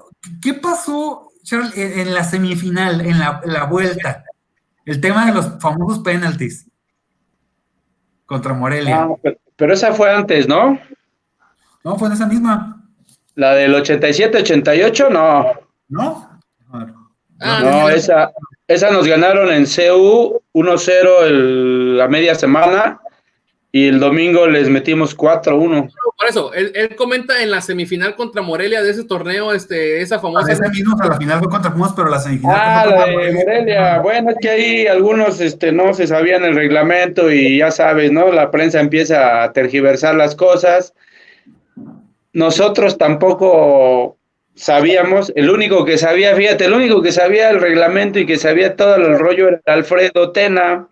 ¿Qué pasó, Charles, en la semifinal, en la vuelta? El tema de los famosos penaltis contra Morelia. Pero esa fue antes, ¿no? No, fue en esa misma. La del 87-88, no. ¿No? No, esa nos ganaron en CU 1-0 la media semana y el domingo les metimos 4-1. Por eso, él comenta en la semifinal contra Morelia de ese torneo, esa famosa. Ese mismo, la final fue contra Pumas, pero la semifinal. La de Morelia. Bueno, es que ahí algunos no se sabían el reglamento y ya sabes, ¿no? La prensa empieza a tergiversar las cosas. Nosotros tampoco sabíamos, el único que sabía el reglamento y que sabía todo el rollo era Alfredo Tena,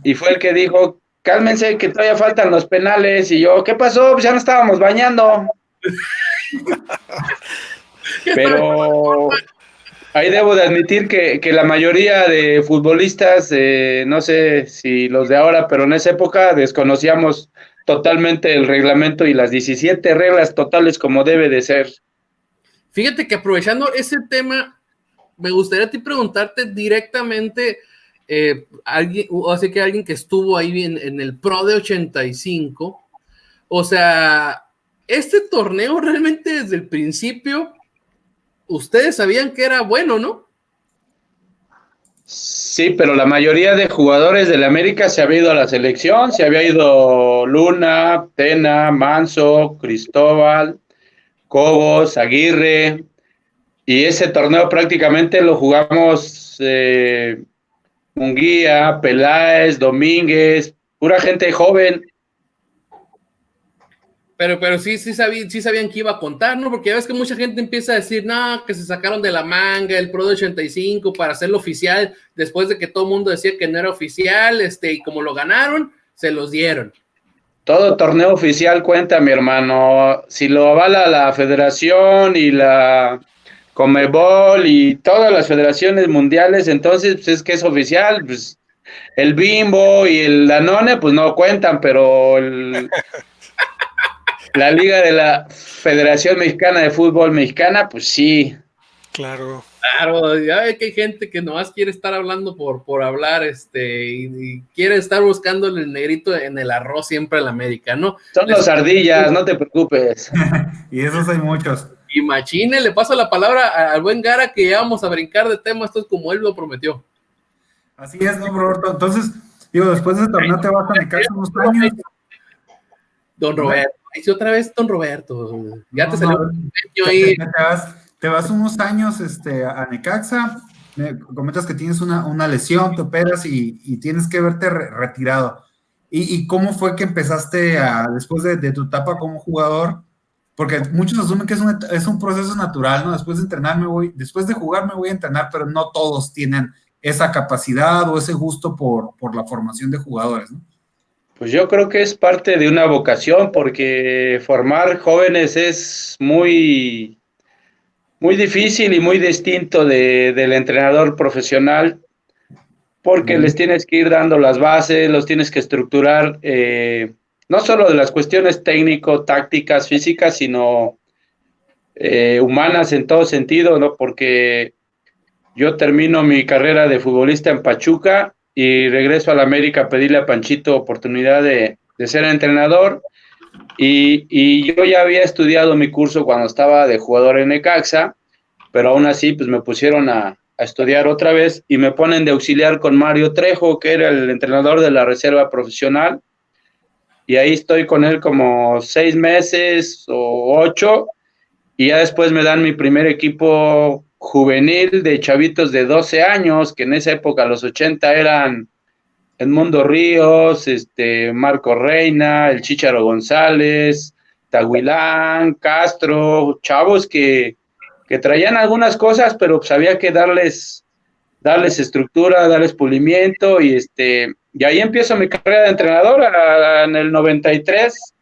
y fue el que dijo, cálmense que todavía faltan los penales, y yo, ¿qué pasó? Pues ya no estábamos bañando. Pero ahí debo de admitir que la mayoría de futbolistas, no sé si los de ahora, pero en esa época desconocíamos totalmente el reglamento y las 17 reglas totales como debe de ser. Fíjate que aprovechando ese tema, me gustaría a ti preguntarte directamente, alguien que estuvo ahí en el Pro de 85, o sea, este torneo realmente desde el principio, ustedes sabían que era bueno, ¿no? Sí, pero la mayoría de jugadores del América se había ido a la selección, se había ido Luna, Tena, Manso, Cristóbal, Cobos, Aguirre, y ese torneo prácticamente lo jugamos Munguía, Peláez, Domínguez, pura gente joven. Pero sí sabían que iba a contar, ¿no? Porque ya ves que mucha gente empieza a decir, no, que se sacaron de la manga el Pro de 85 para hacerlo oficial, después de que todo el mundo decía que no era oficial, y como lo ganaron, se los dieron. Todo torneo oficial cuenta, mi hermano. Si lo avala la Federación y la Conmebol y todas las federaciones mundiales, entonces pues es que es oficial. Pues el Bimbo y el Danone pues no cuentan, pero la Liga de la Federación Mexicana de Fútbol Mexicana, pues sí. Claro, ya ve que hay gente que nomás quiere estar hablando por hablar, y quiere estar buscando el negrito en el arroz siempre en la América, ¿no? Son los ardillas, no te preocupes. Y esos hay muchos. Y machine, le paso la palabra al buen Gara, que ya vamos a brincar de tema, esto es como él lo prometió. Así es, ¿no, Roberto? Entonces, después de ese torneo te vas a Necaxa unos años. Don Roberto, dice otra vez Don Roberto, ya te salió un pequeño ahí. Te vas unos años a Necaxa, me comentas que tienes una lesión, te operas y tienes que verte retirado. ¿Y cómo fue que empezaste después de tu etapa como jugador? Porque muchos asumen que es un proceso natural, ¿no? Después de jugar me voy a entrenar, pero no todos tienen esa capacidad o ese gusto por la formación de jugadores, ¿no? Pues yo creo que es parte de una vocación, porque formar jóvenes es muy difícil y muy distinto del entrenador profesional, porque les tienes que ir dando las bases, los tienes que estructurar, no solo de las cuestiones técnico-tácticas, físicas, sino humanas en todo sentido, ¿no? Porque yo termino mi carrera de futbolista en Pachuca y regreso a la América a pedirle a Panchito oportunidad de ser entrenador, y yo ya había estudiado mi curso cuando estaba de jugador en Necaxa, pero aún así pues me pusieron a estudiar otra vez y me ponen de auxiliar con Mario Trejo, que era el entrenador de la reserva profesional, y ahí estoy con él como 6 meses o 8, y ya después me dan mi primer equipo juvenil de chavitos de 12 años, que en esa época, los 80, eran Edmundo Ríos, Marco Reina, el Chícharo González, Tahuilán, Castro, chavos que traían algunas cosas, pero pues había que darles estructura, darles pulimiento, y ahí empiezo mi carrera de entrenador en el 93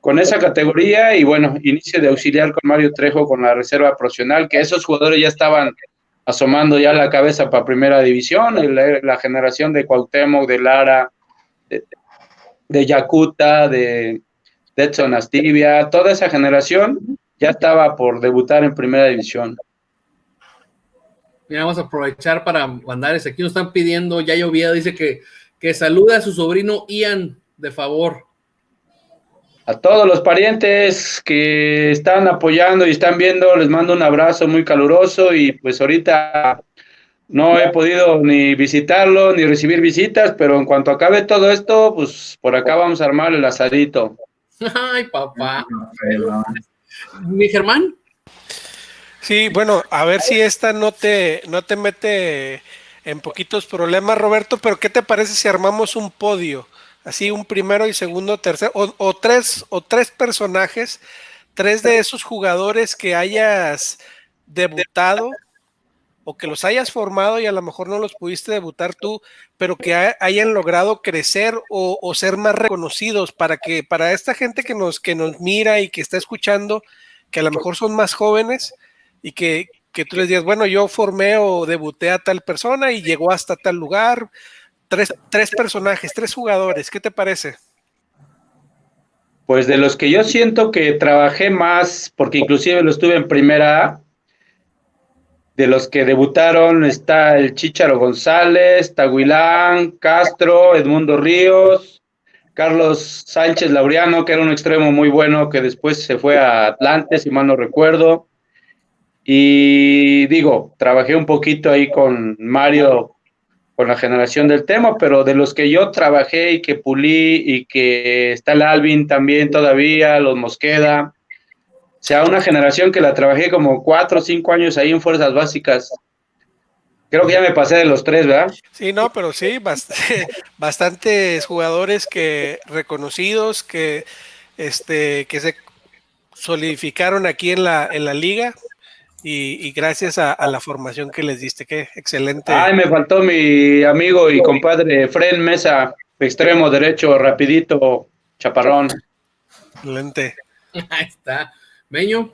con esa categoría, y bueno, inicio de auxiliar con Mario Trejo con la reserva profesional, que esos jugadores ya estaban asomando ya la cabeza para primera división, la generación de Cuauhtémoc, de Lara, de Yacuta, de Edson Astivia, toda esa generación ya estaba por debutar en primera división. Mira, vamos a aprovechar para mandarles. Aquí nos están pidiendo, ya Oviedo dice que salude a su sobrino Ian, de favor. A todos los parientes que están apoyando y están viendo, les mando un abrazo muy caluroso, y pues ahorita no he podido ni visitarlo, ni recibir visitas, pero en cuanto acabe todo esto, pues por acá vamos a armar el asadito. Ay, papá. ¿Mi Germán? Sí, bueno, a ver si esta no te mete en poquitos problemas, Roberto, pero ¿qué te parece si armamos un podio? Así, un primero y segundo, tercero, o tres personajes, 3 de esos jugadores que hayas debutado o que los hayas formado y a lo mejor no los pudiste debutar tú, pero que hayan logrado crecer o ser más reconocidos para esta gente que nos mira y que está escuchando, que a lo mejor son más jóvenes, y que tú les digas, bueno, yo formé o debuté a tal persona y llegó hasta tal lugar. Tres personajes, 3 jugadores, ¿qué te parece? Pues de los que yo siento que trabajé más, porque inclusive lo estuve en primera A, de los que debutaron está el Chícharo González, Tahuilán, Castro, Edmundo Ríos, Carlos Sánchez Laureano, que era un extremo muy bueno, que después se fue a Atlante, si mal no recuerdo. Y digo, trabajé un poquito ahí con Mario, con la generación del tema, pero de los que yo trabajé y que pulí, y que está el Alvin también todavía, los Mosqueda, o sea, una generación que la trabajé como 4 o 5 años ahí en Fuerzas Básicas. Creo que ya me pasé de los 3, ¿verdad? Sí, no, pero sí, bastantes jugadores reconocidos que se solidificaron aquí en la liga, y gracias a la formación que les diste. Qué excelente. Ay, me faltó mi amigo y compadre Fren Mesa, extremo derecho, rapidito, chaparrón. Excelente. Ahí está. Meño.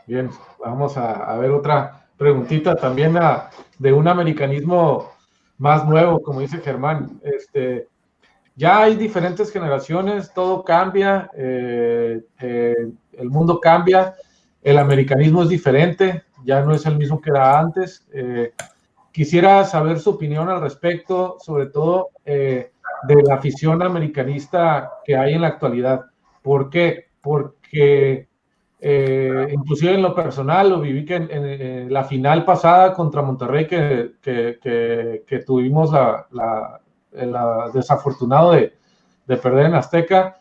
Bien, vamos a ver otra preguntita también de un americanismo más nuevo, como dice Germán. Ya hay diferentes generaciones, todo cambia, el mundo cambia, el americanismo es diferente, ya no es el mismo que era antes. Quisiera saber su opinión al respecto, sobre todo de la afición americanista que hay en la actualidad. ¿Por qué? Porque inclusive en lo personal lo viví que en la final pasada contra Monterrey que tuvimos el desafortunado de perder en Azteca,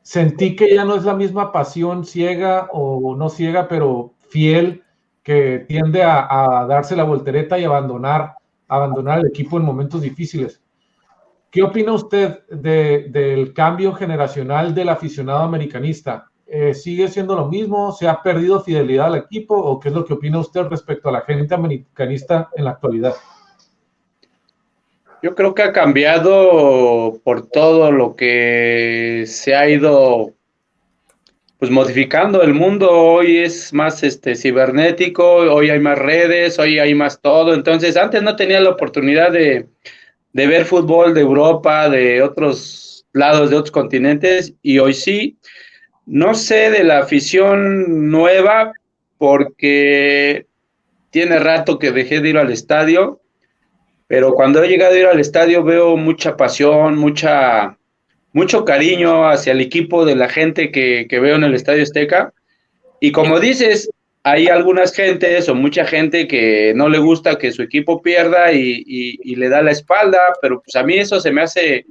sentí que ya no es la misma pasión ciega o no ciega, pero fiel, que tiende a darse la voltereta y abandonar el equipo en momentos difíciles. ¿Qué opina usted del cambio generacional del aficionado americanista? ¿Sigue siendo lo mismo? ¿Se ha perdido fidelidad al equipo? ¿O qué es lo que opina usted respecto a la gente americanista en la actualidad? Yo creo que ha cambiado por todo lo que se ha ido pues modificando el mundo. Hoy es más cibernético, hoy hay más redes, hoy hay más todo. Entonces, antes no tenía la oportunidad de ver fútbol de Europa, de otros lados, de otros continentes, y hoy sí. No sé de la afición nueva, porque tiene rato que dejé de ir al estadio, pero cuando he llegado a ir al estadio veo mucha pasión, mucho cariño hacia el equipo de la gente que veo en el Estadio Azteca. Y como dices, hay algunas gentes o mucha gente que no le gusta que su equipo pierda y le da la espalda, pero pues a mí eso se me hace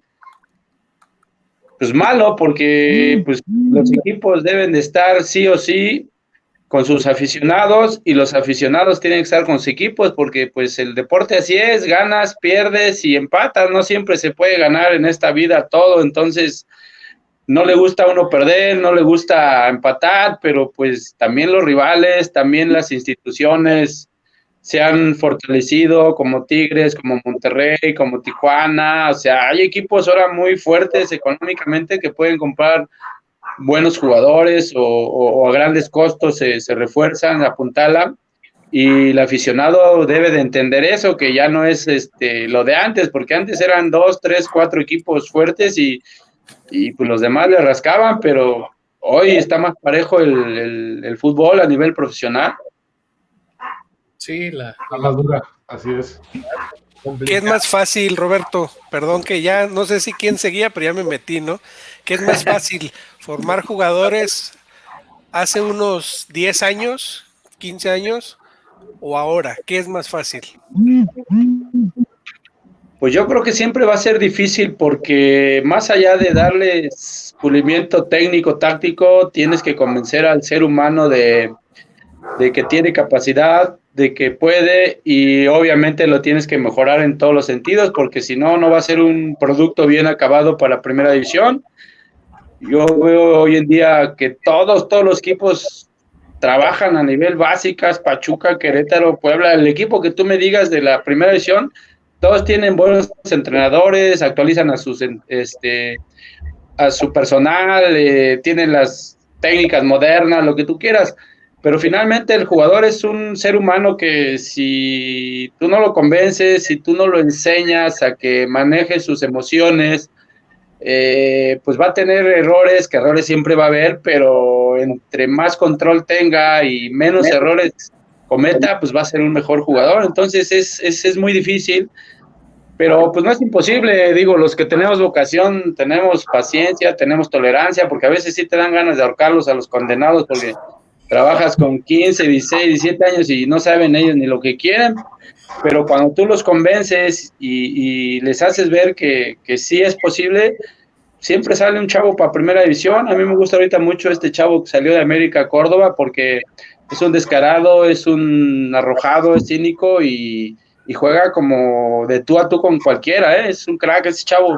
pues malo, porque pues los equipos deben de estar sí o sí con sus aficionados, y los aficionados tienen que estar con sus equipos, porque pues el deporte así es, ganas, pierdes y empatas, no siempre se puede ganar en esta vida todo. Entonces no le gusta a uno perder, no le gusta empatar, pero pues también los rivales, también las instituciones se han fortalecido, como Tigres, como Monterrey, como Tijuana. O sea, hay equipos ahora muy fuertes económicamente que pueden comprar buenos jugadores o a grandes costos se refuerzan, apuntalan, y el aficionado debe de entender eso, que ya no es lo de antes, porque antes eran 2, 3, 4 equipos fuertes y pues los demás le rascaban, pero hoy está más parejo el fútbol a nivel profesional. Sí, la más dura, así es. ¿Qué es más fácil, Roberto? Perdón que ya no sé si quién seguía, pero ya me metí, ¿no? ¿Qué es más fácil? ¿Formar jugadores hace unos 10 años, 15 años o ahora? ¿Qué es más fácil? Pues yo creo que siempre va a ser difícil, porque más allá de darles pulimiento técnico, táctico, tienes que convencer al ser humano de que tiene capacidad, de que puede, y obviamente lo tienes que mejorar en todos los sentidos, porque si no, no va a ser un producto bien acabado para Primera División. Yo veo hoy en día que todos los equipos trabajan a nivel básicas, Pachuca, Querétaro, Puebla, el equipo que tú me digas de la Primera División, todos tienen buenos entrenadores, actualizan a su personal, tienen las técnicas modernas, lo que tú quieras, pero finalmente el jugador es un ser humano que si tú no lo convences, si tú no lo enseñas a que maneje sus emociones, pues va a tener errores, que errores siempre va a haber, pero entre más control tenga y menos errores cometa, pues va a ser un mejor jugador. Entonces es muy difícil, pero pues no es imposible. Digo, los que tenemos vocación, tenemos paciencia, tenemos tolerancia, porque a veces sí te dan ganas de ahorcarlos a los condenados, porque trabajas con 15, 16, 17 años y no saben ellos ni lo que quieren, pero cuando tú los convences y les haces ver que sí es posible, siempre sale un chavo para Primera División. A mí me gusta ahorita mucho este chavo que salió de América, Córdoba, porque es un descarado, es un arrojado, es cínico y juega como de tú a tú con cualquiera, ¿eh? Es un crack ese chavo.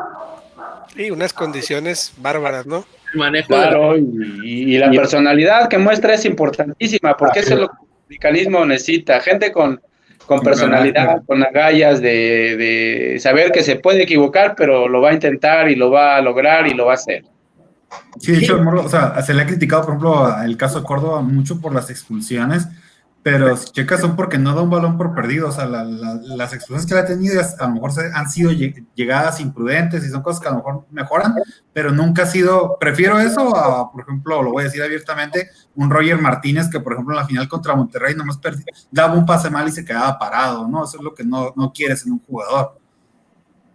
Sí, unas condiciones bárbaras, ¿no? Manejo claro, y la personalidad que muestra es importantísima, porque eso es lo que el mecanismo necesita, gente con personalidad, con agallas de saber que se puede equivocar, pero lo va a intentar y lo va a lograr y lo va a hacer. Sí, de hecho, o sea, se le ha criticado, por ejemplo, el caso de Córdoba mucho por las expulsiones, pero si checas son porque no da un balón por perdido. O sea, las expulsiones que le ha tenido a lo mejor han sido llegadas imprudentes y son cosas que a lo mejor mejoran, pero nunca ha sido, prefiero eso a, por ejemplo, lo voy a decir abiertamente, un Roger Martínez que, por ejemplo, en la final contra Monterrey nomás daba un pase mal y se quedaba parado, ¿no? Eso es lo que no quieres en un jugador.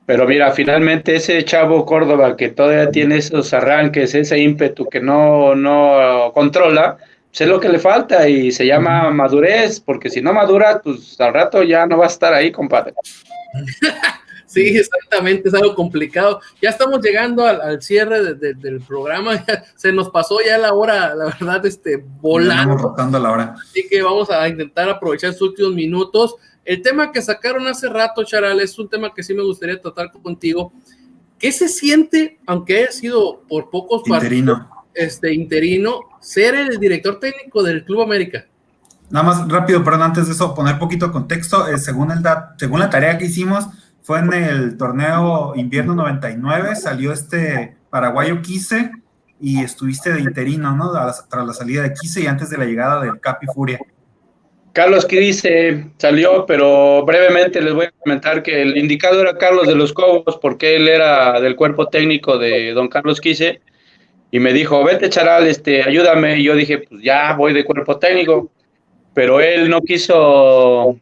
Pero mira, finalmente ese chavo Córdoba que todavía tiene esos arranques, ese ímpetu que no controla, pues es lo que le falta y se llama madurez, porque si no madura, pues al rato ya no va a estar ahí, compadre. Sí, exactamente, es algo complicado. Ya estamos llegando al cierre del programa, se nos pasó ya la hora, la verdad, volando. Estamos rotando la hora. Así que vamos a intentar aprovechar sus últimos minutos. El tema que sacaron hace rato, Charal, es un tema que sí me gustaría tratar contigo. ¿Qué se siente, aunque haya sido por pocos interino, interino, ser el director técnico del Club América? Nada más rápido, perdón, antes de eso, poner poquito de contexto. Según la tarea que hicimos, fue en el torneo invierno 99, salió paraguayo Quise y estuviste de interino, ¿no? Tras la salida de Quise y antes de la llegada del Capi Furia. Carlos Quise salió, pero brevemente les voy a comentar que el indicado era Carlos de los Cobos, porque él era del cuerpo técnico de don Carlos Quise, y me dijo, vete Charal, ayúdame, y yo dije, pues ya voy de cuerpo técnico, pero él no quiso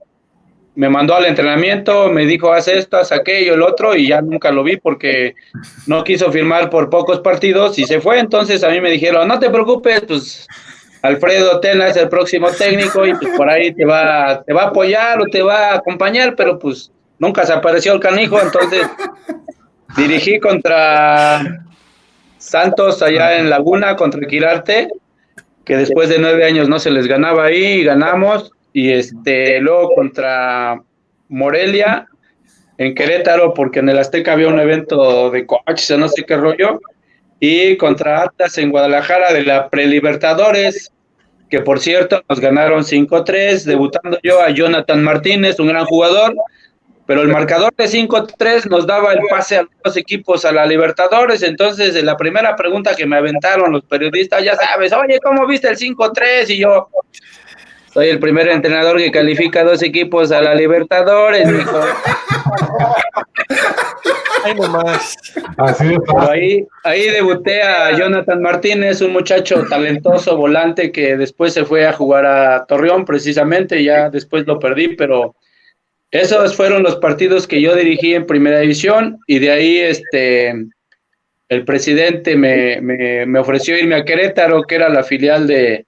me mandó al entrenamiento, me dijo, haz esto, haz aquello, el otro, y ya nunca lo vi porque no quiso firmar por pocos partidos y se fue. Entonces a mí me dijeron, no te preocupes, pues Alfredo Tena es el próximo técnico y pues por ahí te va a apoyar o te va a acompañar, pero pues nunca se apareció el canijo. Entonces dirigí contra Santos allá en Laguna, contra Quirarte, que después de 9 años no se les ganaba ahí, y ganamos, y luego contra Morelia en Querétaro, porque en el Azteca había un evento de coaches o no sé qué rollo, y contra Atlas en Guadalajara de la Prelibertadores, que por cierto nos ganaron 5-3, debutando yo a Jonathan Martínez, un gran jugador, pero el marcador de 5-3 nos daba el pase a los dos equipos a la Libertadores. Entonces, de la primera pregunta que me aventaron los periodistas, ya sabes, oye, ¿cómo viste el 5-3? Y yo, soy el primer entrenador que califica 2 equipos a la Libertadores, mijo. Ay, nomás. Así de Pero fácil. ahí debuté a Jonathan Martínez, un muchacho talentoso, volante, que después se fue a jugar a Torreón, precisamente, ya después lo perdí, pero esos fueron los partidos que yo dirigí en Primera División, y de ahí el presidente me ofreció irme a Querétaro, que era la filial de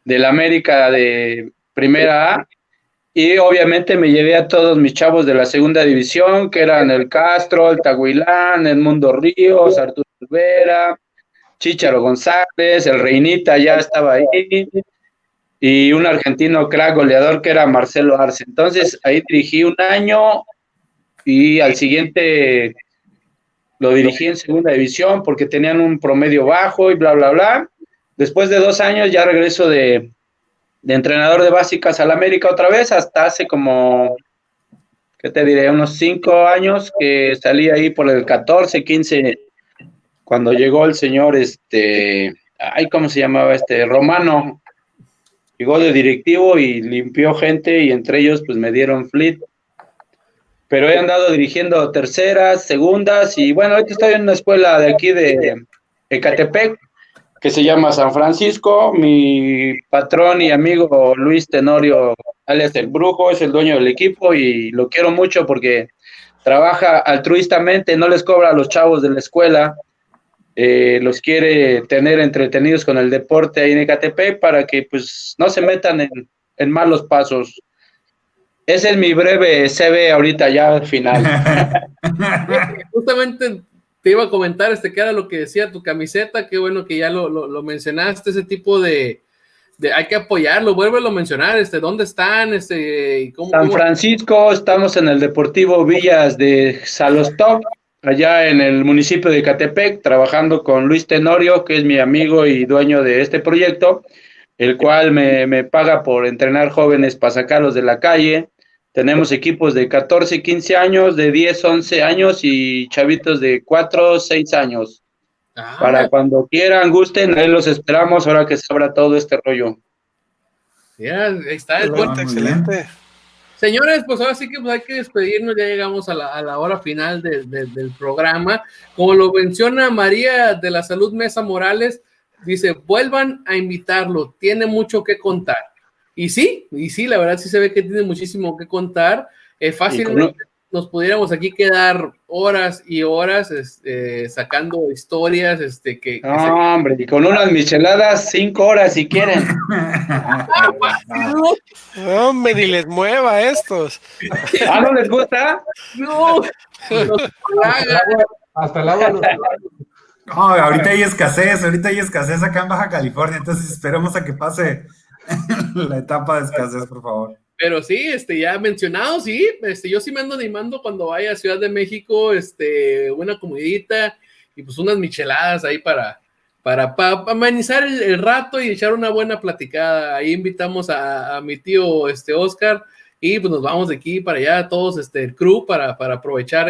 la América de Primera A, y obviamente me llevé a todos mis chavos de la Segunda División, que eran el Castro, el Tahuilán, Edmundo Ríos, Arturo Rivera, Chícharo González, el Reinita ya estaba ahí, y un argentino crack goleador que era Marcelo Arce. Entonces ahí dirigí un año y al siguiente lo dirigí en Segunda División porque tenían un promedio bajo y bla, bla, bla. Después de 2 años ya regreso de entrenador de básicas al América otra vez, hasta hace como, ¿qué te diré? Unos 5 años que salí ahí por el 14, 15, cuando llegó el señor, ¿cómo se llamaba? Romano. Llegó de directivo y limpió gente, y entre ellos pues me dieron fleet, pero he andado dirigiendo terceras, segundas, y bueno, ahorita estoy en una escuela de aquí de Ecatepec que se llama San Francisco. Mi patrón y amigo Luis Tenorio, alias el Brujo, es el dueño del equipo y lo quiero mucho porque trabaja altruistamente, no les cobra a los chavos de la escuela. Los quiere tener entretenidos con el deporte ahí en Ecatepec para que pues no se metan en malos pasos. Ese es mi breve CV ahorita ya al final. Justamente te iba a comentar que era lo que decía tu camiseta, qué bueno que ya lo mencionaste, ese tipo de hay que apoyarlo, vuélvelo a mencionar, ¿dónde están? San Francisco, estamos en el Deportivo Villas de Salostop, allá en el municipio de Ecatepec, trabajando con Luis Tenorio, que es mi amigo y dueño de este proyecto, el cual me paga por entrenar jóvenes para sacarlos de la calle. Tenemos equipos de 14, 15 años, de 10, 11 años y chavitos de 4, 6 años. Para cuando quieran, gusten, ahí los esperamos ahora que se abra todo este rollo. Ya, ahí está. Excelente. Señores, pues ahora sí que hay que despedirnos, ya llegamos a la hora final del programa. Como lo menciona María de la Salud Mesa Morales, dice, vuelvan a invitarlo, tiene mucho que contar. Y sí, la verdad sí se ve que tiene muchísimo que contar. Fácilmente nos pudiéramos aquí quedar horas y horas sacando historias no, hombre, y con unas micheladas 5 horas si quieren. Hombre, ni les mueva a estos. ¿No les gusta? No, hasta el agua. No, ahorita hay escasez acá en Baja California, entonces esperemos a que pase la etapa de escasez, por favor. Pero sí, ya mencionado, sí, yo sí me ando animando cuando vaya a Ciudad de México, una comidita y pues unas micheladas ahí para amenizar el rato y echar una buena platicada. Ahí invitamos a mi tío, Oscar, y pues nos vamos de aquí para allá, todos, el crew, para aprovechar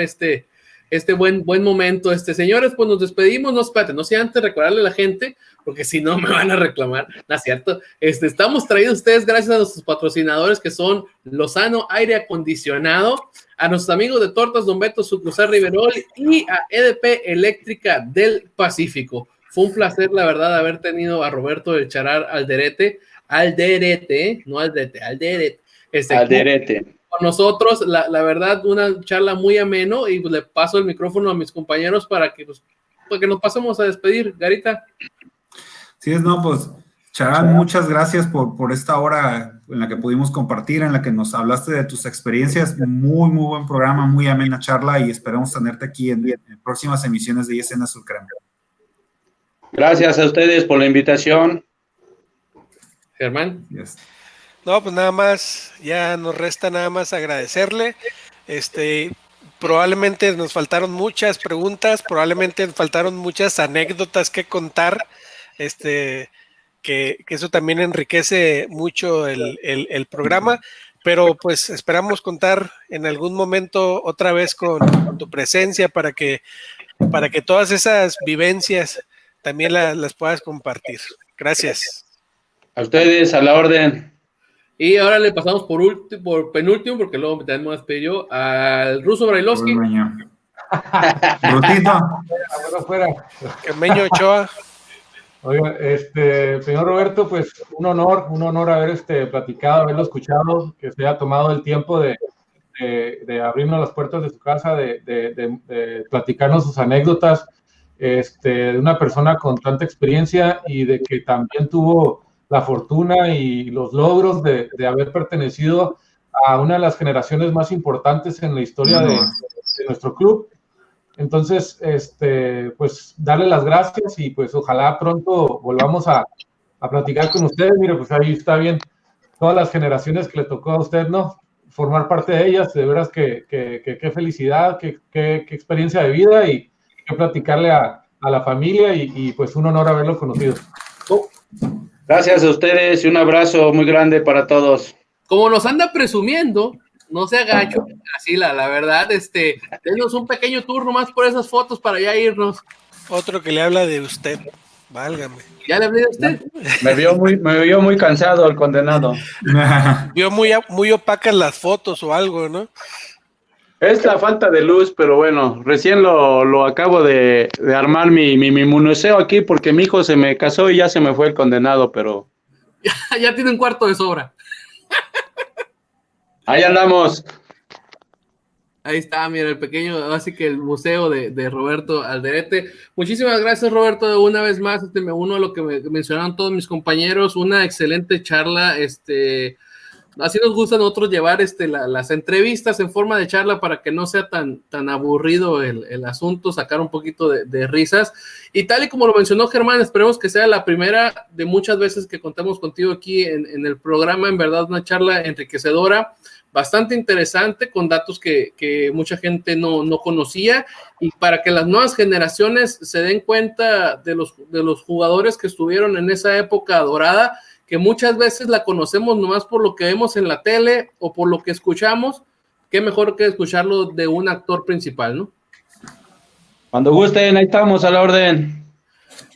buen momento. Señores, pues nos despedimos, no, espérate, no sé, antes recordarle a la gente, porque si no me van a reclamar, ¿no es cierto? Estamos traídos a ustedes gracias a nuestros patrocinadores que son Lozano Aire Acondicionado, a nuestros amigos de Tortas Don Beto, Sucursal Riverol y a EDP Eléctrica del Pacífico. Fue un placer, la verdad, haber tenido a Roberto del Charar Alderete, no Alderete, Alderete. Alderete. con nosotros. La verdad, una charla muy ameno, y pues le paso el micrófono a mis compañeros para que nos pasemos a despedir. Garita. Sí, no, pues, Charal, muchas gracias por esta hora en la que pudimos compartir, en la que nos hablaste de tus experiencias. Muy, muy buen programa, muy amena charla, y esperamos tenerte aquí en próximas emisiones de ISN Azul Crema. Gracias a ustedes por la invitación. Germán. Yes. No, pues nada más, ya nos resta nada más agradecerle. Probablemente nos faltaron muchas preguntas, probablemente nos faltaron muchas anécdotas que contar, que eso también enriquece mucho el programa, pero pues esperamos contar en algún momento otra vez con tu presencia para que todas esas vivencias también las puedas compartir. Gracias. A ustedes, a la orden. Y ahora le pasamos por penúltimo, porque luego también me voy a despedir yo, al Ruso Brailovsky. Rutito. Fuera. Meño Ochoa. Oiga, señor Roberto, pues un honor haber platicado, haberlo escuchado, que se haya tomado el tiempo de abrirnos las puertas de su casa, de platicarnos sus anécdotas, de una persona con tanta experiencia y de que también tuvo la fortuna y los logros de haber pertenecido a una de las generaciones más importantes en la historia de nuestro club. Entonces, pues darle las gracias y pues ojalá pronto volvamos a platicar con ustedes. Mire, pues ahí está bien todas las generaciones que le tocó a usted, ¿no? Formar parte de ellas, de veras que qué felicidad, qué experiencia de vida, y que platicarle a la familia y pues un honor haberlo conocido. Gracias a ustedes y un abrazo muy grande para todos. Como nos anda presumiendo, no se agacho, así la verdad, denos un pequeño tour nomás por esas fotos para ya irnos. Otro que le habla de usted, válgame. ¿Ya le hablé de usted? Me vio muy cansado el condenado. Vio muy opacas las fotos o algo, ¿no? Es la falta de luz, pero bueno, recién lo acabo de armar mi museo aquí porque mi hijo se me casó y ya se me fue el condenado, pero... Ya tiene un cuarto de sobra. Ahí andamos. Ahí está, mira, el pequeño, así que el museo de Roberto Alderete. Muchísimas gracias, Roberto, de una vez más. Me uno a lo que mencionaron todos mis compañeros, una excelente charla. Así nos gusta a nosotros llevar las entrevistas en forma de charla para que no sea tan aburrido el asunto, sacar un poquito de risas. Y tal y como lo mencionó Germán, esperemos que sea la primera de muchas veces que contamos contigo aquí en el programa. En verdad, una charla enriquecedora, bastante interesante, con datos que mucha gente no conocía, y para que las nuevas generaciones se den cuenta de los jugadores que estuvieron en esa época dorada, que muchas veces la conocemos nomás por lo que vemos en la tele o por lo que escuchamos. Qué mejor que escucharlo de un actor principal, ¿no? Cuando gusten, ahí estamos a la orden.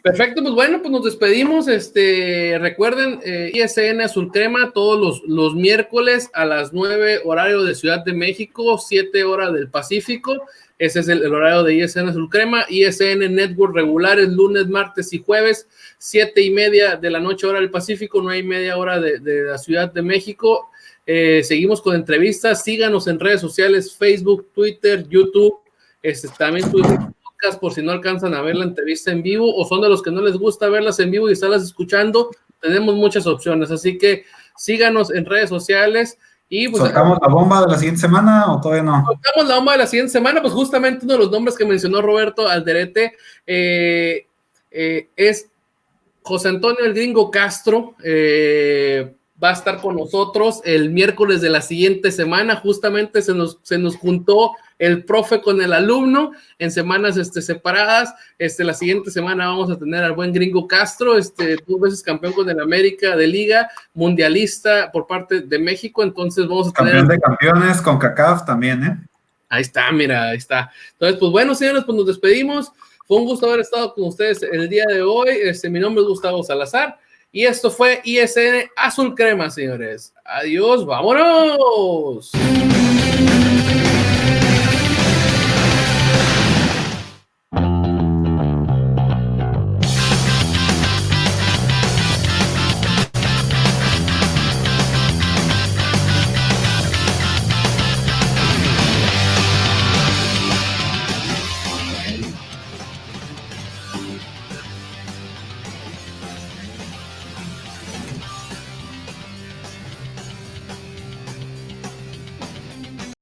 Perfecto, pues bueno, pues nos despedimos. Recuerden, ISN Azul Crema todos los miércoles a las 9 horario de Ciudad de México, 7 horas del Pacífico. Ese es el horario de ISN Azul Crema. ISN Network regulares, lunes, martes y jueves, 7:30 de la noche hora del Pacífico, 9:30 hora de la Ciudad de México. Seguimos con entrevistas. Síganos en redes sociales, Facebook, Twitter, YouTube. También tuvimos podcast por si no alcanzan a ver la entrevista en vivo o son de los que no les gusta verlas en vivo y estarlas escuchando. Tenemos muchas opciones, así que síganos en redes sociales. Y pues, ¿soltamos la bomba de la siguiente semana o todavía no? Soltamos la bomba de la siguiente semana. Pues justamente uno de los nombres que mencionó Roberto Alderete es José Antonio el Gringo Castro. Va a estar con nosotros el miércoles de la siguiente semana. Justamente se nos juntó el profe con el alumno en semanas separadas. La siguiente semana vamos a tener al buen Gringo Castro, 2 veces campeón con el América de Liga, mundialista por parte de México. Entonces vamos a tener... Campeón de campeones con CACAF también, ¿eh? Ahí está, mira, ahí está. Entonces, pues bueno, señores, pues nos despedimos. Fue un gusto haber estado con ustedes el día de hoy. Mi nombre es Gustavo Salazar. Y esto fue ISN Azul Crema, señores. Adiós, vámonos.